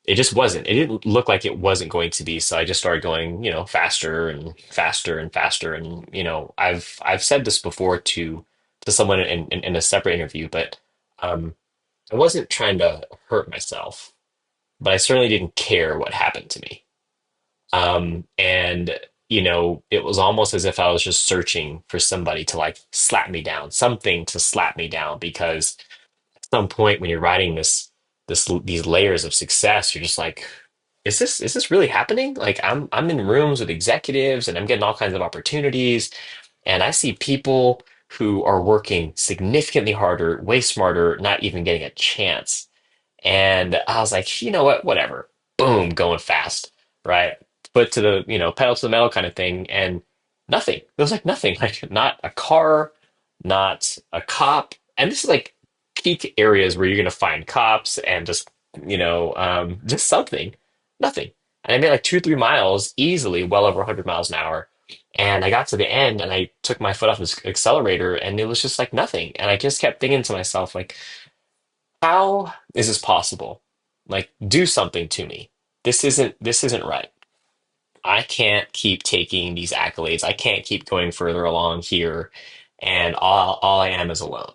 it just wasn't. It didn't look like it wasn't going to be. So I just started going, faster and faster and faster. And I've said this before to someone in a separate interview, but um, I wasn't trying to hurt myself, but I certainly didn't care what happened to me. And it was almost as if I was just searching for somebody to like slap me down, something to slap me down, because some point when you're writing these layers of success, you're just like, is this really happening? Like I'm in rooms with executives and I'm getting all kinds of opportunities, and I see people who are working significantly harder, way smarter, not even getting a chance. And I was like, you know what? Whatever. Boom, going fast, right? Foot to the, pedal to the metal kind of thing. And nothing. It was like nothing. Like not a car, not a cop. And this is like peak areas where you're going to find cops and just something. Nothing. And I made like 2 or 3 miles easily, well over 100 miles an hour. And I got to the end and I took my foot off the accelerator and it was just like nothing. And I just kept thinking to myself, like, how is this possible? Like, do something to me. This isn't right. I can't keep taking these accolades. I can't keep going further along here, and all I am is alone.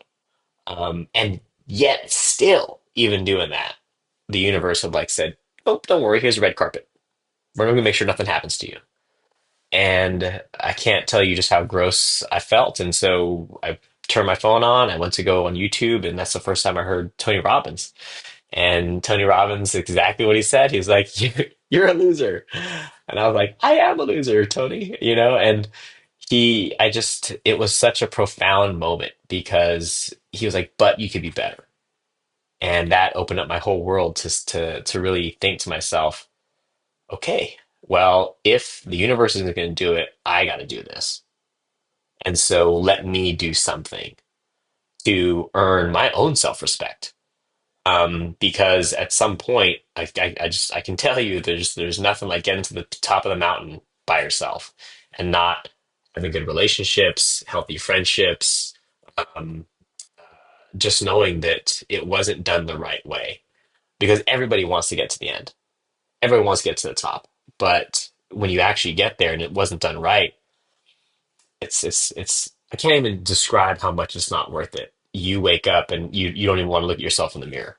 And yet, still, even doing that, the universe had like said, "Oh, don't worry. Here's a red carpet. We're going to make sure nothing happens to you." And I can't tell you just how gross I felt. And so I turned my phone on. I went to go on YouTube, and that's the first time I heard Tony Robbins. And Tony Robbins, exactly what he said. He was like, "You're a loser." And I was like, "I am a loser, Tony," and it was such a profound moment because he was like, "But you could be better." And that opened up my whole world to really think to myself, okay, well, if the universe isn't going to do it, I got to do this. And so let me do something to earn my own self-respect. Because at some point, I can tell you there's nothing like getting to the top of the mountain by yourself and not having good relationships, healthy friendships, um, just knowing that it wasn't done the right way. Because everybody wants to get to the end, everyone wants to get to the top, but when you actually get there and it wasn't done right, it's I can't even describe how much it's not worth it. You wake up and you don't even want to look at yourself in the mirror.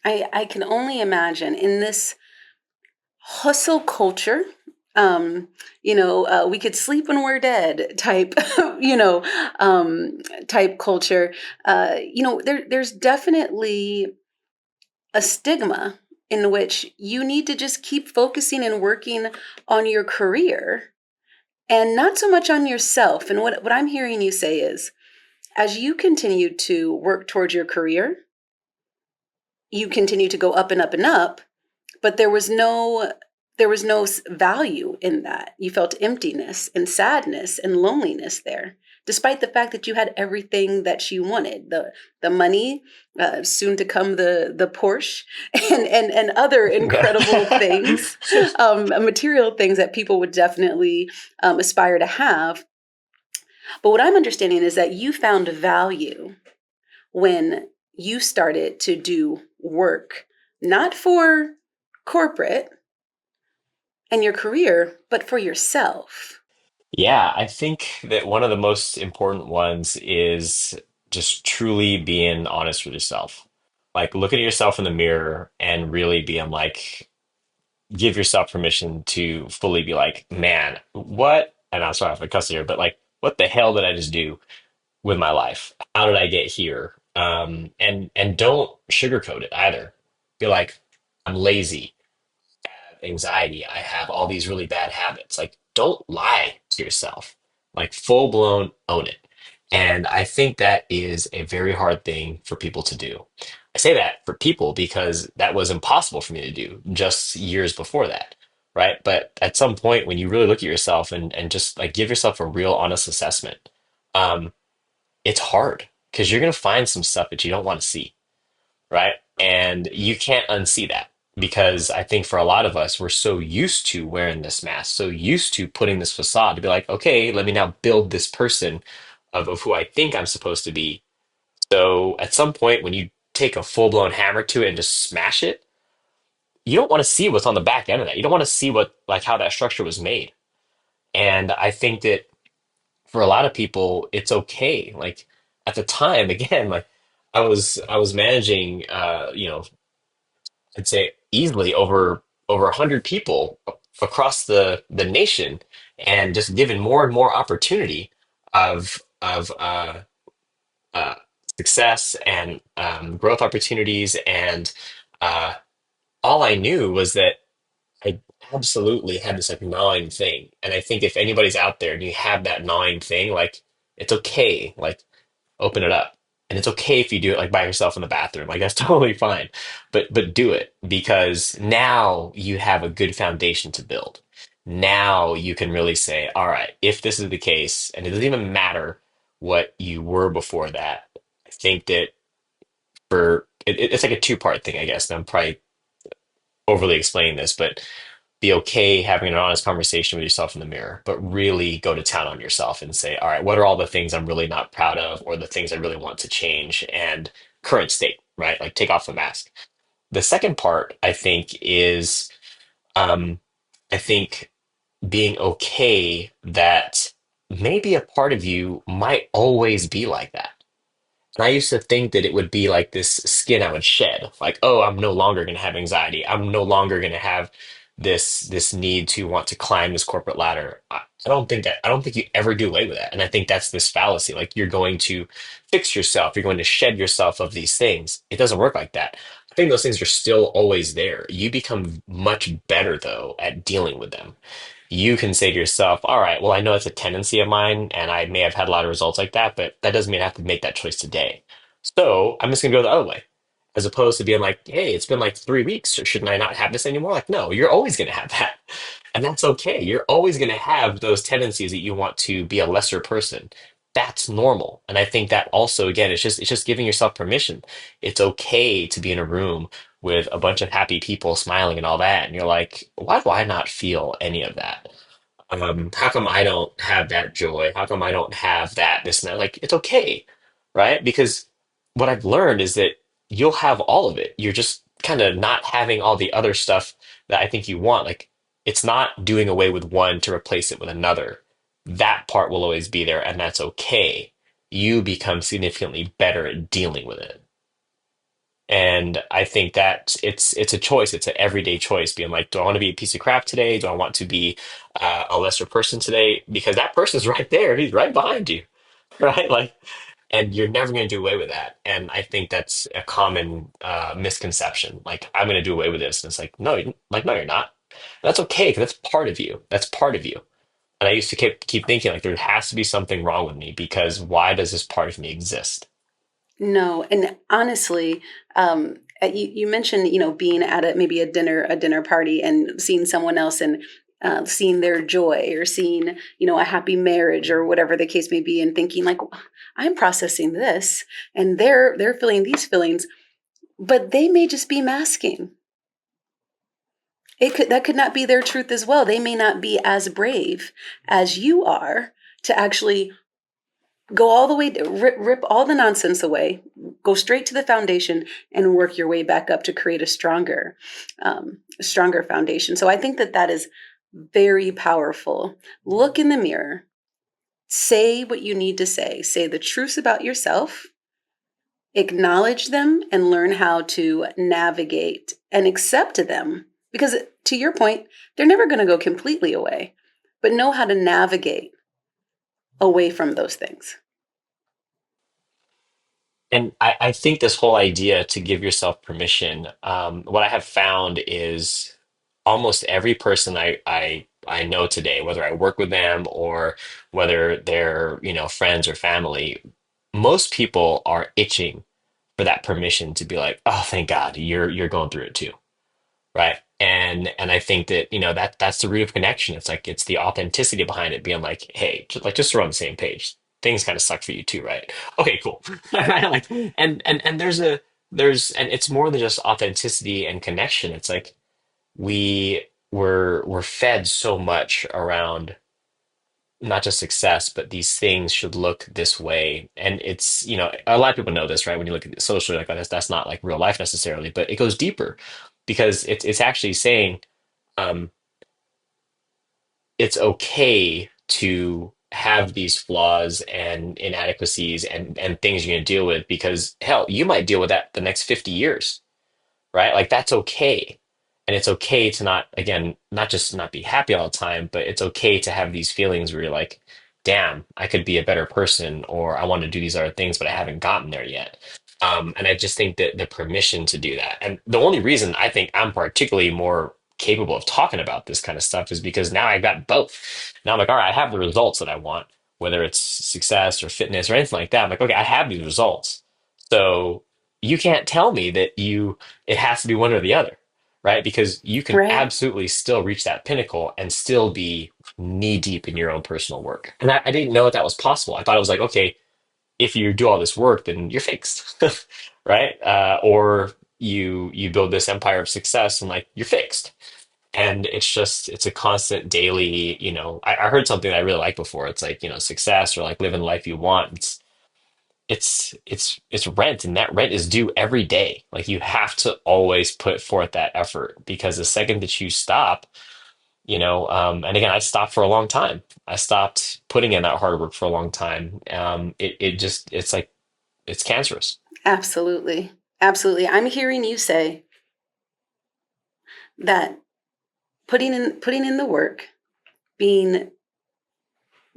I can only imagine in this hustle culture, we could sleep when we're dead type, you know, type culture. There's definitely a stigma in which you need to just keep focusing and working on your career and not so much on yourself. And what I'm hearing you say is, as you continue to work towards your career, you continue to go up and up and up, but there was no value in that. You felt emptiness and sadness and loneliness there, despite the fact that you had everything that you wanted, the money, soon to come the Porsche, and other incredible things, material things that people would definitely aspire to have. But what I'm understanding is that you found value when you started to do work, not for corporate and your career, but for yourself. Yeah, I think that one of the most important ones is just truly being honest with yourself. Like looking at yourself in the mirror and really being like, give yourself permission to fully be like, man, what? And I'm sorry if I cuss here, but like, what the hell did I just do with my life? How did I get here? And don't sugarcoat it either. Be like, I'm lazy, anxiety. I have all these really bad habits. Like, don't lie to yourself. Like, full blown own it. And I think that is a very hard thing for people to do. I say that for people because that was impossible for me to do just years before that. Right. But at some point, when you really look at yourself and just like give yourself a real honest assessment, um, it's hard because you're going to find some stuff that you don't want to see. Right. And you can't unsee that because I think for a lot of us, we're so used to wearing this mask, so used to putting this facade to be like, okay, let me now build this person of who I think I'm supposed to be. So at some point, when you take a full-blown hammer to it and just smash it, you don't want to see what's on the back end of that. You don't want to see what, like, how that structure was made. And I think that for a lot of people, it's okay. Like at the time, again, like I was managing, I'd say easily over 100 people across the nation, and just given more and more opportunity of uh, success and growth opportunities. And uh, all I knew was that I absolutely had this like gnawing thing. And I think if anybody's out there and you have that gnawing thing, like it's okay. Like open it up. And it's okay if you do it like by yourself in the bathroom. Like that's totally fine. But do it, because now you have a good foundation to build. Now you can really say, all right, if this is the case, and it doesn't even matter what you were before that, I think that it's like a two-part thing, I guess. And I'm probably overly explaining this, but be okay having an honest conversation with yourself in the mirror, but really go to town on yourself and say, all right, what are all the things I'm really not proud of, or the things I really want to change, and current state, right? Like take off the mask. The second part, I think, is um, I think being okay that maybe a part of you might always be like that. And I used to think that it would be like this skin I would shed, like, oh, I'm no longer going to have anxiety. I'm no longer going to have this need to want to climb this corporate ladder. I don't think that. I don't think you ever do away with that. And I think that's this fallacy. Like you're going to fix yourself. You're going to shed yourself of these things. It doesn't work like that. I think those things are still always there. You become much better though at dealing with them. You can say to yourself, all right, well, I know it's a tendency of mine, and I may have had a lot of results like that, but that doesn't mean I have to make that choice today. So I'm just going to go the other way, as opposed to being like, hey, it's been like 3 weeks. So shouldn't I not have this anymore? Like, no, you're always going to have that. And that's okay. You're always going to have those tendencies that you want to be a lesser person. That's normal. And I think that also, again, it's just giving yourself permission. It's okay to be in a room with a bunch of happy people smiling and all that. And you're like, why do I not feel any of that? How come I don't have that joy? How come I don't have that, this and that? Like, it's okay, right? Because what I've learned is that you'll have all of it. You're just kind of not having all the other stuff that I think you want. Like, it's not doing away with one to replace it with another. That part will always be there, and that's okay. You become significantly better at dealing with it. And I think that it's a choice. It's an everyday choice, being like, do I want to be a piece of crap today? Do I want to be a lesser person today? Because that person's right there. He's right behind you, right? Like, and you're never going to do away with that. And I think that's a common misconception. Like, I'm going to do away with this, and it's like, no, no, you're not. That's okay, because that's part of you. That's part of you. And I used to keep thinking like there has to be something wrong with me, because why does this part of me exist? No, and honestly, you mentioned being at maybe a dinner party and seeing someone else and seeing their joy, or seeing a happy marriage or whatever the case may be, and thinking like, I'm processing this, and they're feeling these feelings, but they may just be masking. That could not be their truth as well. They may not be as brave as you are to actually go all the way, rip all the nonsense away, go straight to the foundation, and work your way back up to create a stronger foundation. So I think that is very powerful. Look in the mirror, say what you need to say the truths about yourself, acknowledge them, and learn how to navigate and accept them. Because to your point, they're never going to go completely away, but know how to navigate away from those things. And I think this whole idea to give yourself permission, what I have found is almost every person I know today, whether I work with them or whether they're, friends or family, most people are itching for that permission to be like, oh, thank God, you're going through it too, right? And I think that, that's the root of connection. It's like it's the authenticity behind it, being like, hey, just so we're on the same page. Things kind of suck for you too, right? Okay, cool. Like, and there's and it's more than just authenticity and connection. It's like we're fed so much around not just success, but these things should look this way. And it's, a lot of people know this, right? When you look at it socially, like that's not like real life necessarily, but it goes deeper because it's actually saying um, it's okay to have these flaws and inadequacies and things you're going to deal with because hell, you might deal with that the next 50 years, right? Like that's okay. And it's okay to not, again, not just not be happy all the time, but it's okay to have these feelings where you're like, damn, I could be a better person, or I want to do these other things, but I haven't gotten there yet. And I just think that the permission to do that. And the only reason I think I'm particularly more capable of talking about this kind of stuff is because now I got both. Now I'm like, all right, I have the results that I want, whether it's success or fitness or anything like that. I'm like, okay, I have these results. So you can't tell me that it has to be one or the other, right? Because you can Right. absolutely still reach that pinnacle and still be knee deep in your own personal work. And I didn't know that was possible. I thought it was like, okay, if you do all this work, then you're fixed, right? Or you build this empire of success and like you're fixed. And it's a constant daily, I heard something that I really liked before. It's like, success or like living the life you want. It's rent, and that rent is due every day. Like you have to always put forth that effort because the second that you stop, and again, I stopped for a long time. I stopped putting in that hard work for a long time. It's like it's cancerous. Absolutely. Absolutely. I'm hearing you say that putting in the work, being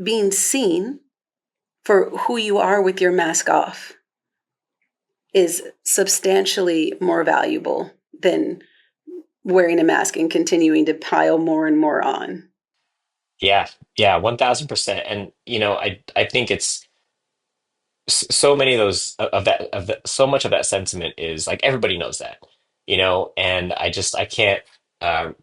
being seen for who you are with your mask off is substantially more valuable than wearing a mask and continuing to pile more and more on. Yeah, yeah, 1000%. And I think it's so many of those so much of that sentiment is like everybody knows that, and I can't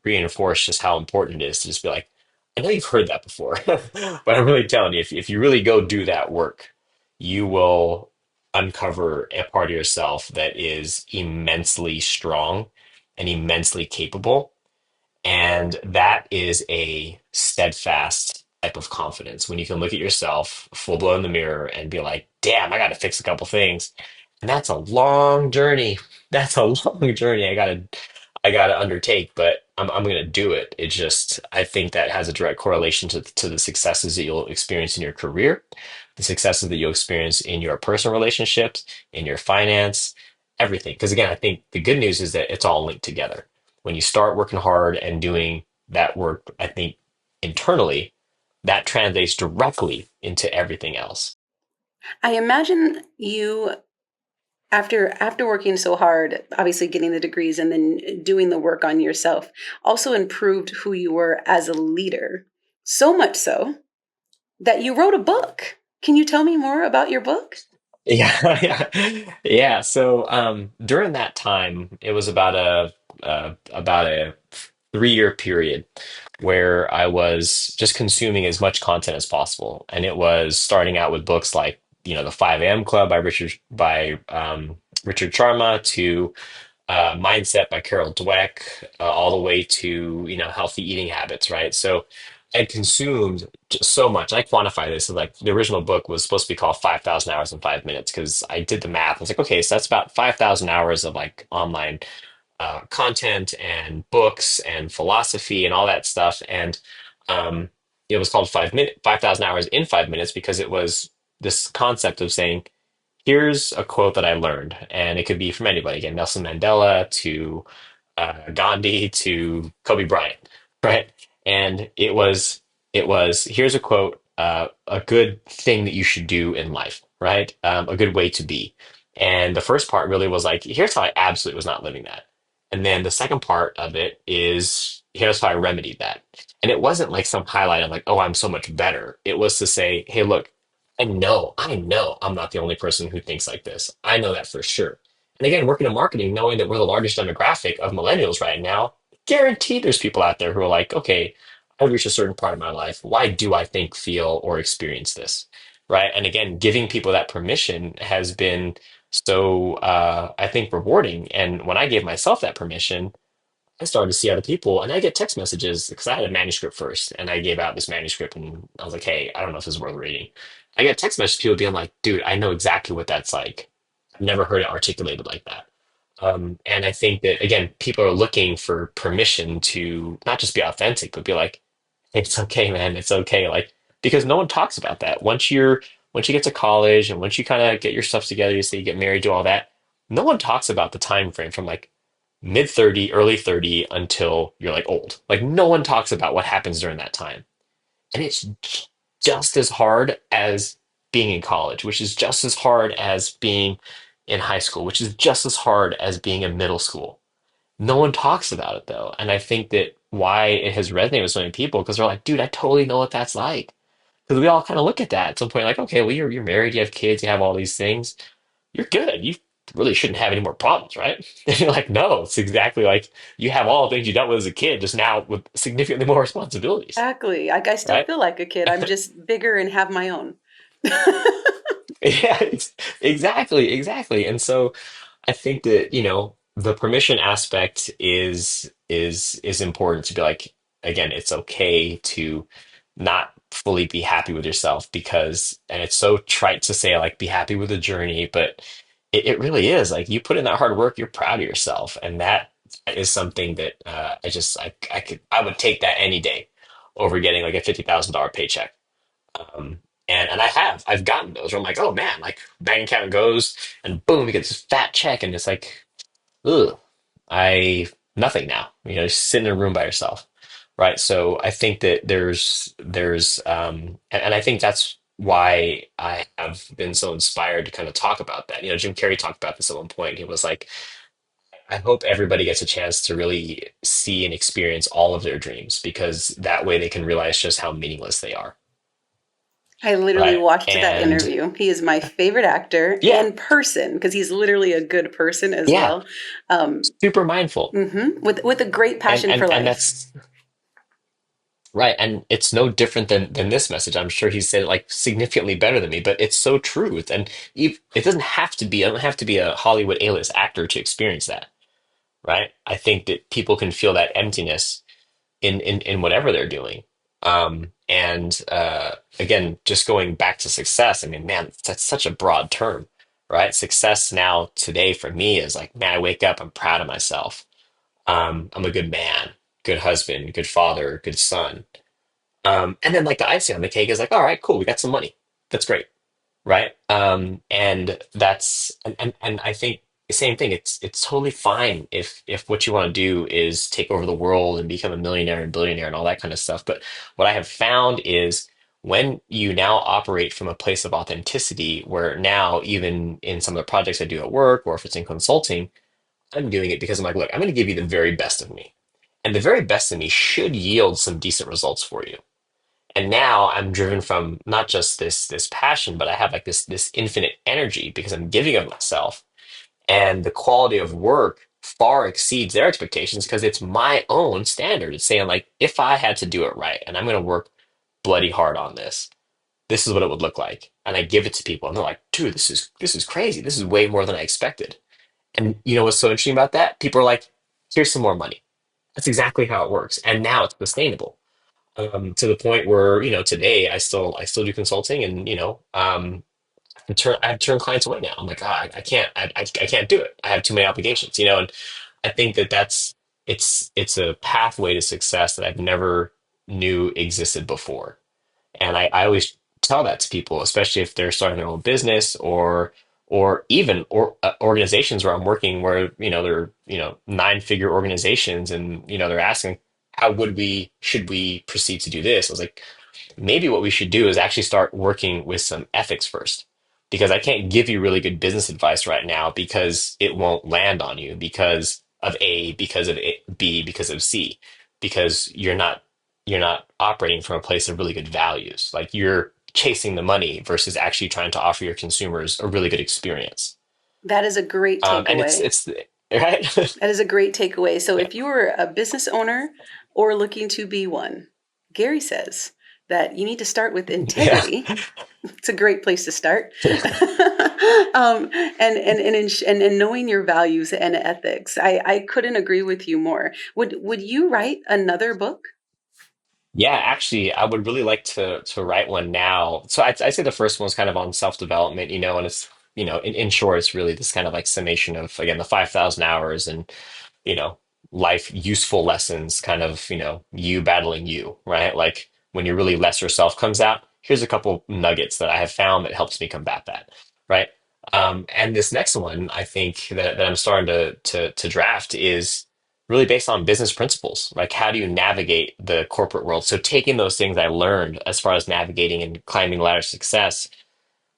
reinforce just how important it is to just be like, I know you've heard that before, but I'm really telling you, if you really go do that work, you will uncover a part of yourself that is immensely strong and immensely capable, and that is a steadfast type of confidence when you can look at yourself full blown in the mirror and be like, damn, I got to fix a couple things. And that's a long journey. That's a long journey I gotta undertake, but I'm gonna do it. It just I think that has a direct correlation to the successes that you'll experience in your career, the successes that you'll experience in your personal relationships, in your finance, everything. Because again, I think the good news is that it's all linked together. When you start working hard and doing that work, I think internally, that translates directly into everything else. I imagine you after working so hard, obviously getting the degrees and then doing the work on yourself, also improved who you were as a leader. So much so that you wrote a book. Can you tell me more about your book? Yeah, yeah. So during that time, it was about a 3-year period where I was just consuming as much content as possible, and it was starting out with books like the 5 a.m. Club by Richard Sharma to Mindset by Carol Dweck, all the way to healthy eating habits, right? So I consumed just so much. I quantify this as like the original book was supposed to be called 5,000 Hours in 5 Minutes because I did the math. I was like, okay, so that's about 5,000 hours of like online content and books and philosophy and all that stuff. And um, it was called 5,000 Hours in 5 Minutes because it was this concept of saying here's a quote that I learned, and it could be from anybody, again, Nelson Mandela to Gandhi to Kobe Bryant, right? And it was here's a quote, a good thing that you should do in life, right? A good way to be. And the first part really was like, here's how I absolutely was not living that. And then the second part of it is here's how I remedied that. And it wasn't like some highlight of like, oh, I'm so much better. It was to say, hey, look, I know I'm not the only person who thinks like this. I know that for sure. And again, working in marketing, knowing that we're the largest demographic of millennials right now, guaranteed there's people out there who are like, okay, I reached a certain part of my life. Why do I think, feel, or experience this? Right. And again, giving people that permission has been so I think rewarding. And when I gave myself that permission, I started to see other people, and I get text messages because I had a manuscript first, and I gave out this manuscript, and I was like, "Hey, I don't know if this is worth reading." I get text messages, people being like, "Dude, I know exactly what that's like. I've never heard it articulated like that." And I think that again, people are looking for permission to not just be authentic, but be like, "It's okay, man. It's okay." Like because no one talks about that. Once you get to college and once you kind of get your stuff together, you say you get married, do all that. No one talks about the time frame from like mid 30, early 30 until you're like old. Like no one talks about what happens during that time. And it's just as hard as being in college, which is just as hard as being in high school, which is just as hard as being in middle school. No one talks about it though. And I think that why it has resonated with so many people because they're like, dude, I totally know what that's like. Because we all kind of look at that at some point, like, okay, well, you're married, you have kids, you have all these things, you're good. You really shouldn't have any more problems, right? And you're like, no, it's exactly like you have all the things you dealt with as a kid, just now with significantly more responsibilities, Exactly. Like I still right? feel like a kid. I'm just bigger and have my own. Yeah, exactly. And so I think that, the permission aspect is important to be like, again, it's okay to not fully be happy with yourself because, and it's so trite to say like be happy with the journey, but it really is like you put in that hard work, you're proud of yourself, and that is something that I would take that any day over getting like a $50,000 paycheck. Um, and I've gotten those where I'm like, oh man, like bank account goes and boom, you get this fat check, and it's like, ugh, I nothing now. Just sitting in a room by yourself, right? So I think that and I think that's why I have been so inspired to kind of talk about that. Jim Carrey talked about this at one point. He was like, I hope everybody gets a chance to really see and experience all of their dreams because that way they can realize just how meaningless they are, I literally right? watched that And interview. He is my favorite actor yeah, and person because he's literally a good person as yeah, well. Um, super mindful. with a great And passion and for and life. that's right. And it's no different than this message. I'm sure he said it like significantly better than me, but it's so true. And it doesn't have to be, I don't have to be a Hollywood A-list actor to experience that, right? I think that people can feel that emptiness in whatever they're doing. And again, just going back to success, I mean, man, that's such a broad term, right? Success now today for me is like, man, I wake up, I'm proud of myself. I'm a good man, good husband, good father, good son. And then like the icing on the cake is like, all right, cool, we got some money. That's great, right? And that's and I think the same thing. It's totally fine if what you want to do is take over the world and become a millionaire and billionaire and all that kind of stuff. But what I have found is when you now operate from a place of authenticity, where now even in some of the projects I do at work or if it's in consulting, I'm doing it because I'm like, look, I'm going to give you the very best of me. And the very best of me should yield some decent results for you. And now I'm driven from not just this passion, but I have like this infinite energy because I'm giving of myself. And the quality of work far exceeds their expectations because it's my own standard. It's saying like, if I had to do it right and I'm going to work bloody hard on this is what it would look like. And I give it to people and they're like, dude, this is crazy. This is way more than I expected. And you know what's so interesting about that? People are like, here's some more money. That's exactly how it works. And now it's sustainable. To the point where, today I still do consulting and, I have to turn clients away now. I'm like, I can't, I can't do it. I have too many obligations, and I think that it's a pathway to success that I've never knew existed before. And I always tell that to people, especially if they're starting their own business or even organizations where I'm working where, they're, nine-figure organizations and, they're asking, should we proceed to do this? I was like, maybe what we should do is actually start working with some ethics first. Because I can't give you really good business advice right now because it won't land on you because of A, because of B, because of C, because you're not operating from a place of really good values. Like you're chasing the money versus actually trying to offer your consumers a really good experience. That is a great And it's takeaway. it's right. That is a great takeaway. So Yeah. if you were a business owner or looking to be one, Gary says that you need to start with Yeah. integrity. It's a great place to start. And knowing your values and ethics. I couldn't agree with you more. Would you write another book? Yeah, actually, I would really like to write one now. So I'd say the first one's kind of on self-development, and it's, in short, it's really this kind of like summation of, again, the 5,000 hours and, you know, life useful lessons, kind of, you battling you, right? Like when your really lesser self comes out, here's a couple nuggets that I have found that helps me combat that, right? And this next one, I think that I'm starting to draft is really based on business principles. Like, how do you navigate the corporate world? So taking those things I learned as far as navigating and climbing the ladder of success,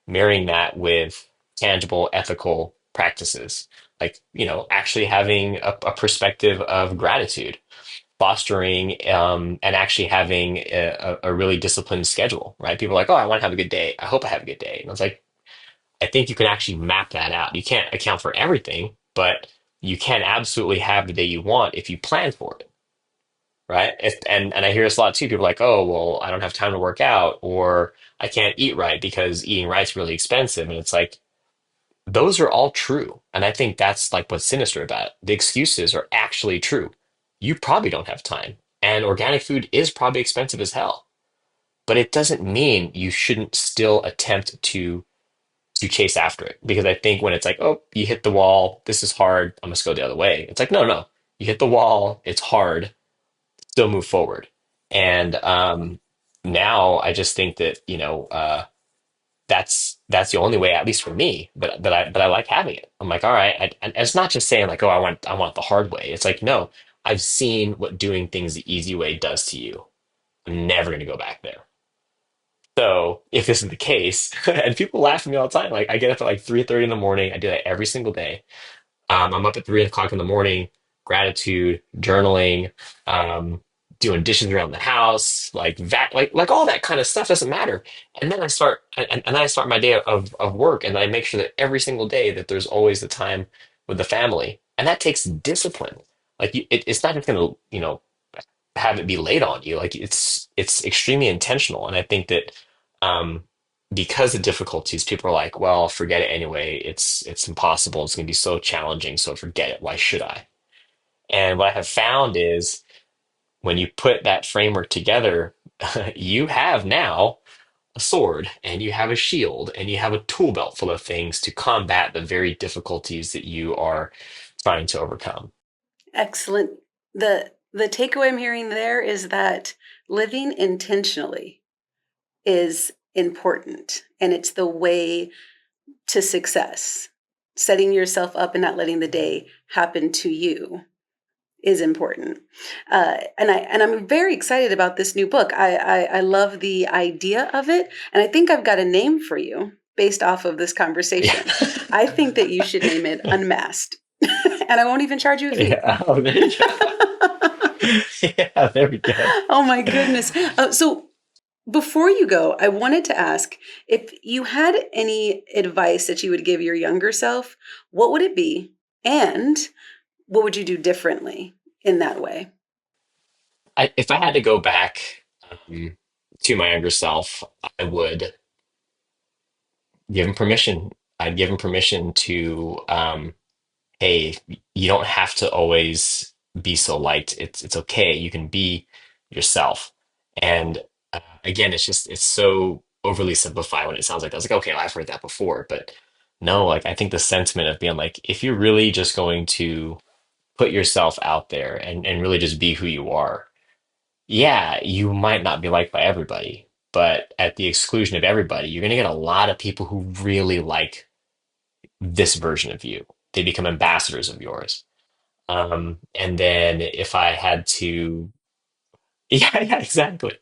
marrying that with tangible ethical practices, like, actually having a perspective of gratitude, fostering and actually having a really disciplined schedule, right? People are like, oh, I want to have a good day. I hope I have a good day. And I was like, I think you can actually map that out. You can't account for everything, but you can absolutely have the day you want if you plan for it, right? And I hear this a lot too. People are like, oh, well, I don't have time to work out, or I can't eat right because eating right's really expensive. And it's like, those are all true. And I think that's like what's sinister about it. The excuses are actually true. You probably don't have time. And organic food is probably expensive as hell. But it doesn't mean you shouldn't still attempt to chase after it. Because I think when it's like, oh, you hit the wall, this is hard, I'm just go the other way. It's like, no, no. You hit the wall, it's hard, still move forward. And now I just think that, that's the only way, at least for me, but I like having it. I'm like, all right, and it's not just saying like, oh, I want the hard way. It's like, no, I've seen what doing things the easy way does to you. I'm never going to go back there. So if this is the case, and people laugh at me all the time, like I get up at like 3:30 in the morning. I do that every single day. I'm up at 3 o'clock in the morning, gratitude, journaling, doing dishes around the house, like that, like all that kind of stuff doesn't matter. And then I start my day of work, and I make sure that every single day that there's always the time with the family, and that takes discipline. Like it's not just gonna, have it be laid on you. Like it's extremely intentional, and I think that um, because of difficulties, people are like, "Well, forget it anyway. It's impossible. It's going to be so challenging. So forget it. Why should I?" And what I have found is when you put that framework together, you have now a sword and you have a shield and you have a tool belt full of things to combat the very difficulties that you are trying to overcome. Excellent. The takeaway I'm hearing there is that living intentionally is important, and it's the way to success. Setting yourself up and not letting the day happen to you is important. And I'm very excited about this new book. I love the idea of it, and I think I've got a name for you based off of this Yeah. conversation. I think that you should name it Unmasked, and I won't even charge you a fee. Yeah. Oh, there you go. Yeah, there we go. Oh my goodness. So before you go, I wanted to ask if you had any advice that you would give your younger self, what would it be? And what would you do differently in that way? If I had to go back to my younger self, I would give him permission. I'd give him permission to, hey, you don't have to always be so liked. It's okay. You can be yourself. And again, it's so overly simplified when it sounds like that. I was like, okay, well, I've heard that before, but no, like I think the sentiment of being like, if you're really just going to put yourself out there and really just be who you are, yeah, you might not be liked by everybody, but at the exclusion of everybody, you're going to get a lot of people who really like this version of you. They become ambassadors of yours. And then if I had to, yeah, yeah, exactly.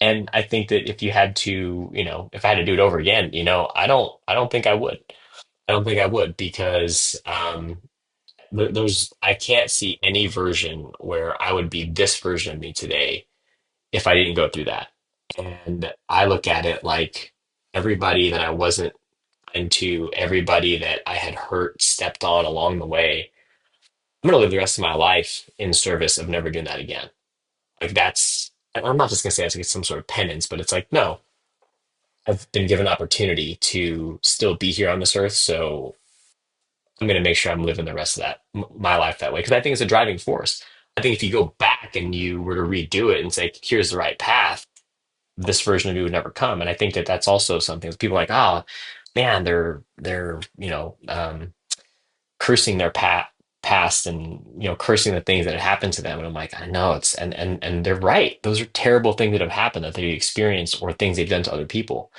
And I think that if you had to, if I had to do it over again, I don't think I would. I don't think I would because I can't see any version where I would be this version of me today if I didn't go through that. And I look at it like everybody that I wasn't into, everybody that I had hurt, stepped on along the way, I'm gonna live the rest of my life in service of never doing that again. Like I'm not just gonna say it's like some sort of penance, but it's like, no, I've been given opportunity to still be here on this earth, so I'm going to make sure I'm living the rest of my life that way because I think it's a driving force. I think if you go back and you were to redo it and say, here's the right path, this version of you would never come. And I think that that's also something that people are like, oh man, they're cursing their past and cursing the things that had happened to them. And I'm like, I know it's and they're right. Those are terrible things that have happened that they experienced or things they've done to other people.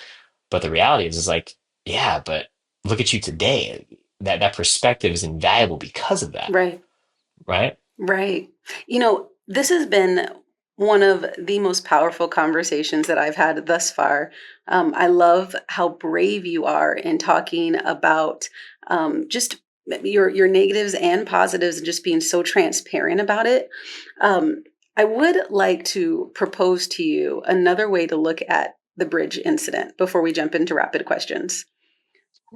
But the reality is like, yeah, but look at you today. That perspective is invaluable because of that, Right. right? Right. This has been one of the most powerful conversations that I've had thus far. I love how brave you are in talking about just your negatives and positives and just being so transparent about it. I would like to propose to you another way to look at the bridge incident before we jump into rapid questions.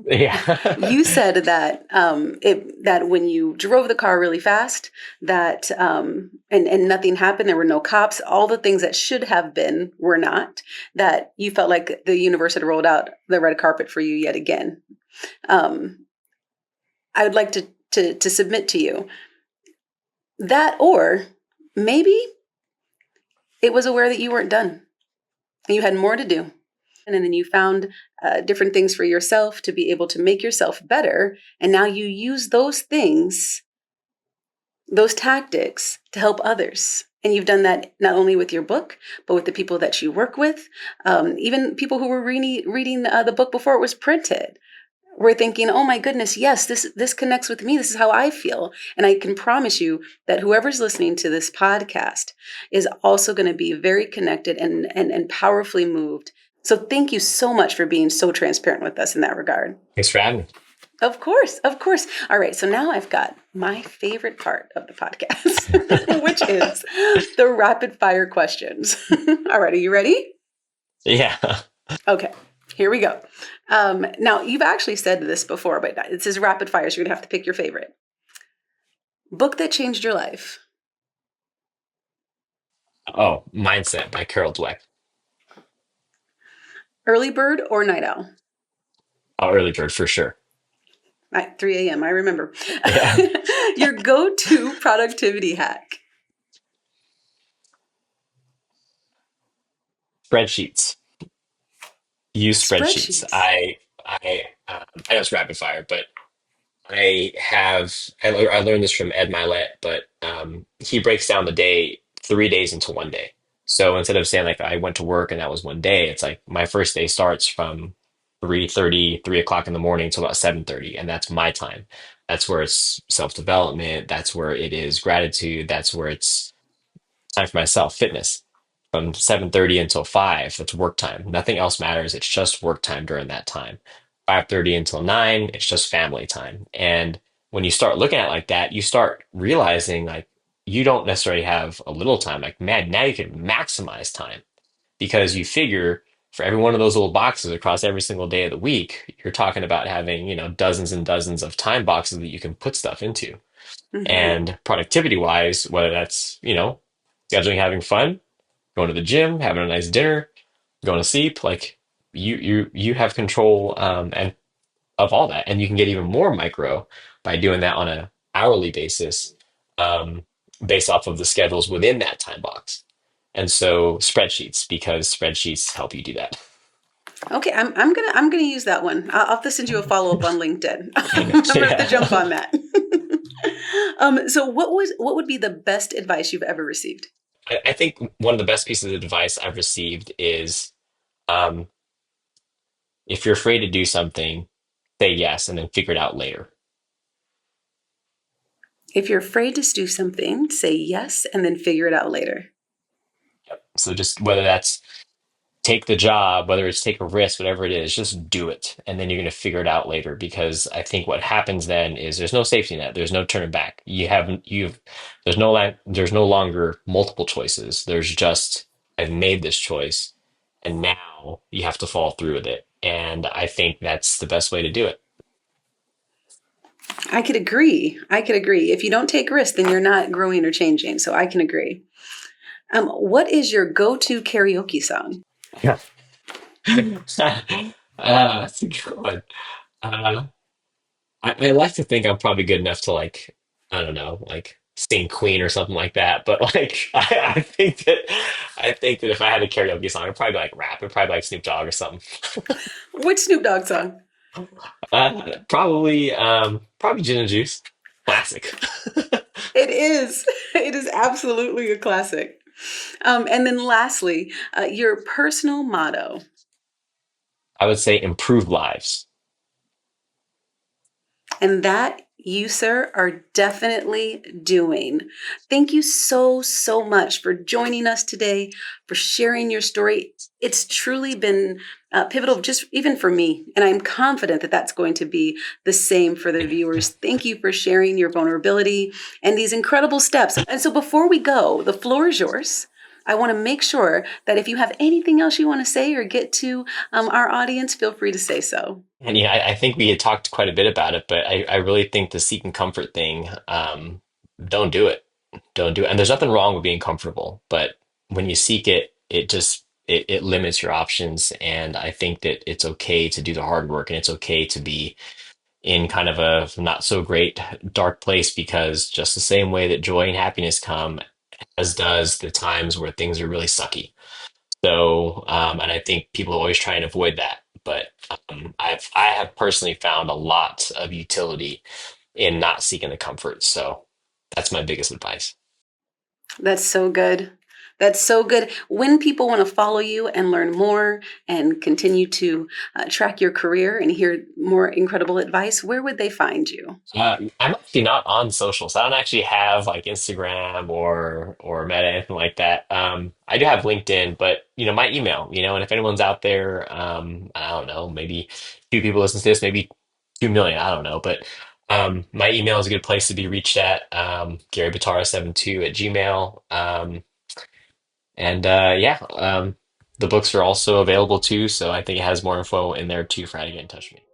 Yeah. You said that that when you drove the car really fast, that and nothing happened. There were no cops. All the things that should have been were not. That you felt like the universe had rolled out the red carpet for you yet again. Um, I would like to submit to you that, or maybe it was aware that you weren't done. You had more to do. And then you found different things for yourself to be able to make yourself better. And now you use those things, those tactics to help others. And you've done that not only with your book, but with the people that you work with, even people who were reading the book before it was printed. We're thinking, oh my goodness, yes, this connects with me. This is how I feel. And I can promise you that whoever's listening to this podcast is also going to be very connected and powerfully moved. So thank you so much for being so transparent with us in that regard. Thanks for having me. Of course, of course. All right, so now I've got my favorite part of the podcast, which is the rapid fire questions. All right, are you ready? Yeah. Okay, here we go. Now, you've actually said this before, but it says rapid fire, so you're going to have to pick your favorite. Book that changed your life. Oh, Mindset by Carol Dweck. Early bird or night owl? Oh, early bird for sure. At 3 a.m., I remember. Yeah. Your go-to productivity hack. Spreadsheets. Use spreadsheets. Spreadsheets. I know it's rapid fire, but I learned this from Ed Milet, but he breaks down the day 3 days into one day. So instead of saying like I went to work and that was one day, it's like my first day starts from 3:30, 3 o'clock in the morning till about 7:30, and that's my time. That's where it's self-development. That's where it is gratitude. That's where it's time for myself, fitness. From 7:30 until 5, that's work time. Nothing else matters. It's just work time during that time. 5:30 until 9, it's just family time. And when you start looking at it like that, you start realizing like you don't necessarily have a little time. Like, man, now you can maximize time because you figure for every one of those little boxes across every single day of the week, you're talking about having, dozens and dozens of time boxes that you can put stuff into. Mm-hmm. And productivity wise, whether that's, scheduling, having fun, going to the gym, having a nice dinner, going to sleep, like you have control and of all that. And you can get even more micro by doing that on a hourly basis, um, based off of the schedules within that time box. And so spreadsheets, because spreadsheets help you do that. Okay, I'm gonna use that one. I'll have to send you a follow up on LinkedIn. I'm gonna have to jump Yeah. on that. So what would be the best advice you've ever received? I think one of the best pieces of advice I've received is, um, if you're afraid to do something, say yes and then figure it out later. If you're afraid to do something, say yes and then figure it out later. So just whether that's take the job, whether it's take a risk, whatever it is, just do it. And then you're going to figure it out later. Because I think what happens then is there's no safety net. There's no turning back. There's no longer multiple choices. There's just, I've made this choice and now you have to follow through with it. And I think that's the best way to do it. I could agree. I could agree. If you don't take risks, then you're not growing or changing. So I can agree. What is your go-to karaoke song? Yeah. That's a good one. Uh, I like to think I'm probably good enough to like, I don't know, like sing Queen or something like that. But like, I think that if I had a karaoke song, I'd probably like rap. It'd probably like Snoop Dogg or something. Which Snoop Dogg song? Probably Gin and Juice, classic. It is. It is absolutely a classic. And then lastly, your personal motto. I would say improve lives. And that you, sir, are definitely doing. Thank you so, so much for joining us today, for sharing your story. It's truly been pivotal, just even for me. And I'm confident that that's going to be the same for the viewers. Thank you for sharing your vulnerability and these incredible steps. And so before we go, the floor is yours. I want to make sure that if you have anything else you want to say or get to our audience, feel free to say so. And yeah, I think we had talked quite a bit about it, but I really think the seeking comfort thing, don't do it. Don't do it. And there's nothing wrong with being comfortable, but when you seek it, it limits your options. And I think that it's okay to do the hard work and it's okay to be in kind of a not so great dark place because just the same way that joy and happiness come, as does the times where things are really sucky. So, and I think people always try and avoid that. But I have personally found a lot of utility in not seeking the comfort. So that's my biggest advice. That's so good. That's so good. When people want to follow you and learn more and continue to track your career and hear more incredible advice, where would they find you? I'm actually not on social, so I don't actually have like Instagram or Meta, anything like that. I do have LinkedIn, but my email, and if anyone's out there, I don't know, maybe two people listen to this, maybe 2 million, I don't know, but my email is a good place to be reached at, Gary Batara 72 at Gmail. And yeah, the books are also available too, so I think it has more info in there too for how to get in touch with me.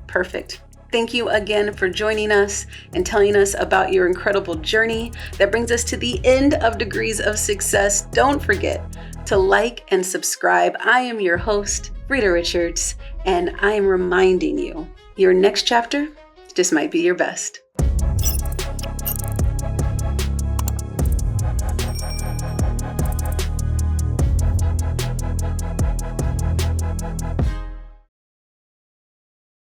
Perfect. Thank you again for joining us and telling us about your incredible journey. That brings us to the end of Degrees of Success. Don't forget to like and subscribe. I am your host, Frida Richards, and I am reminding you your next chapter just might be your best.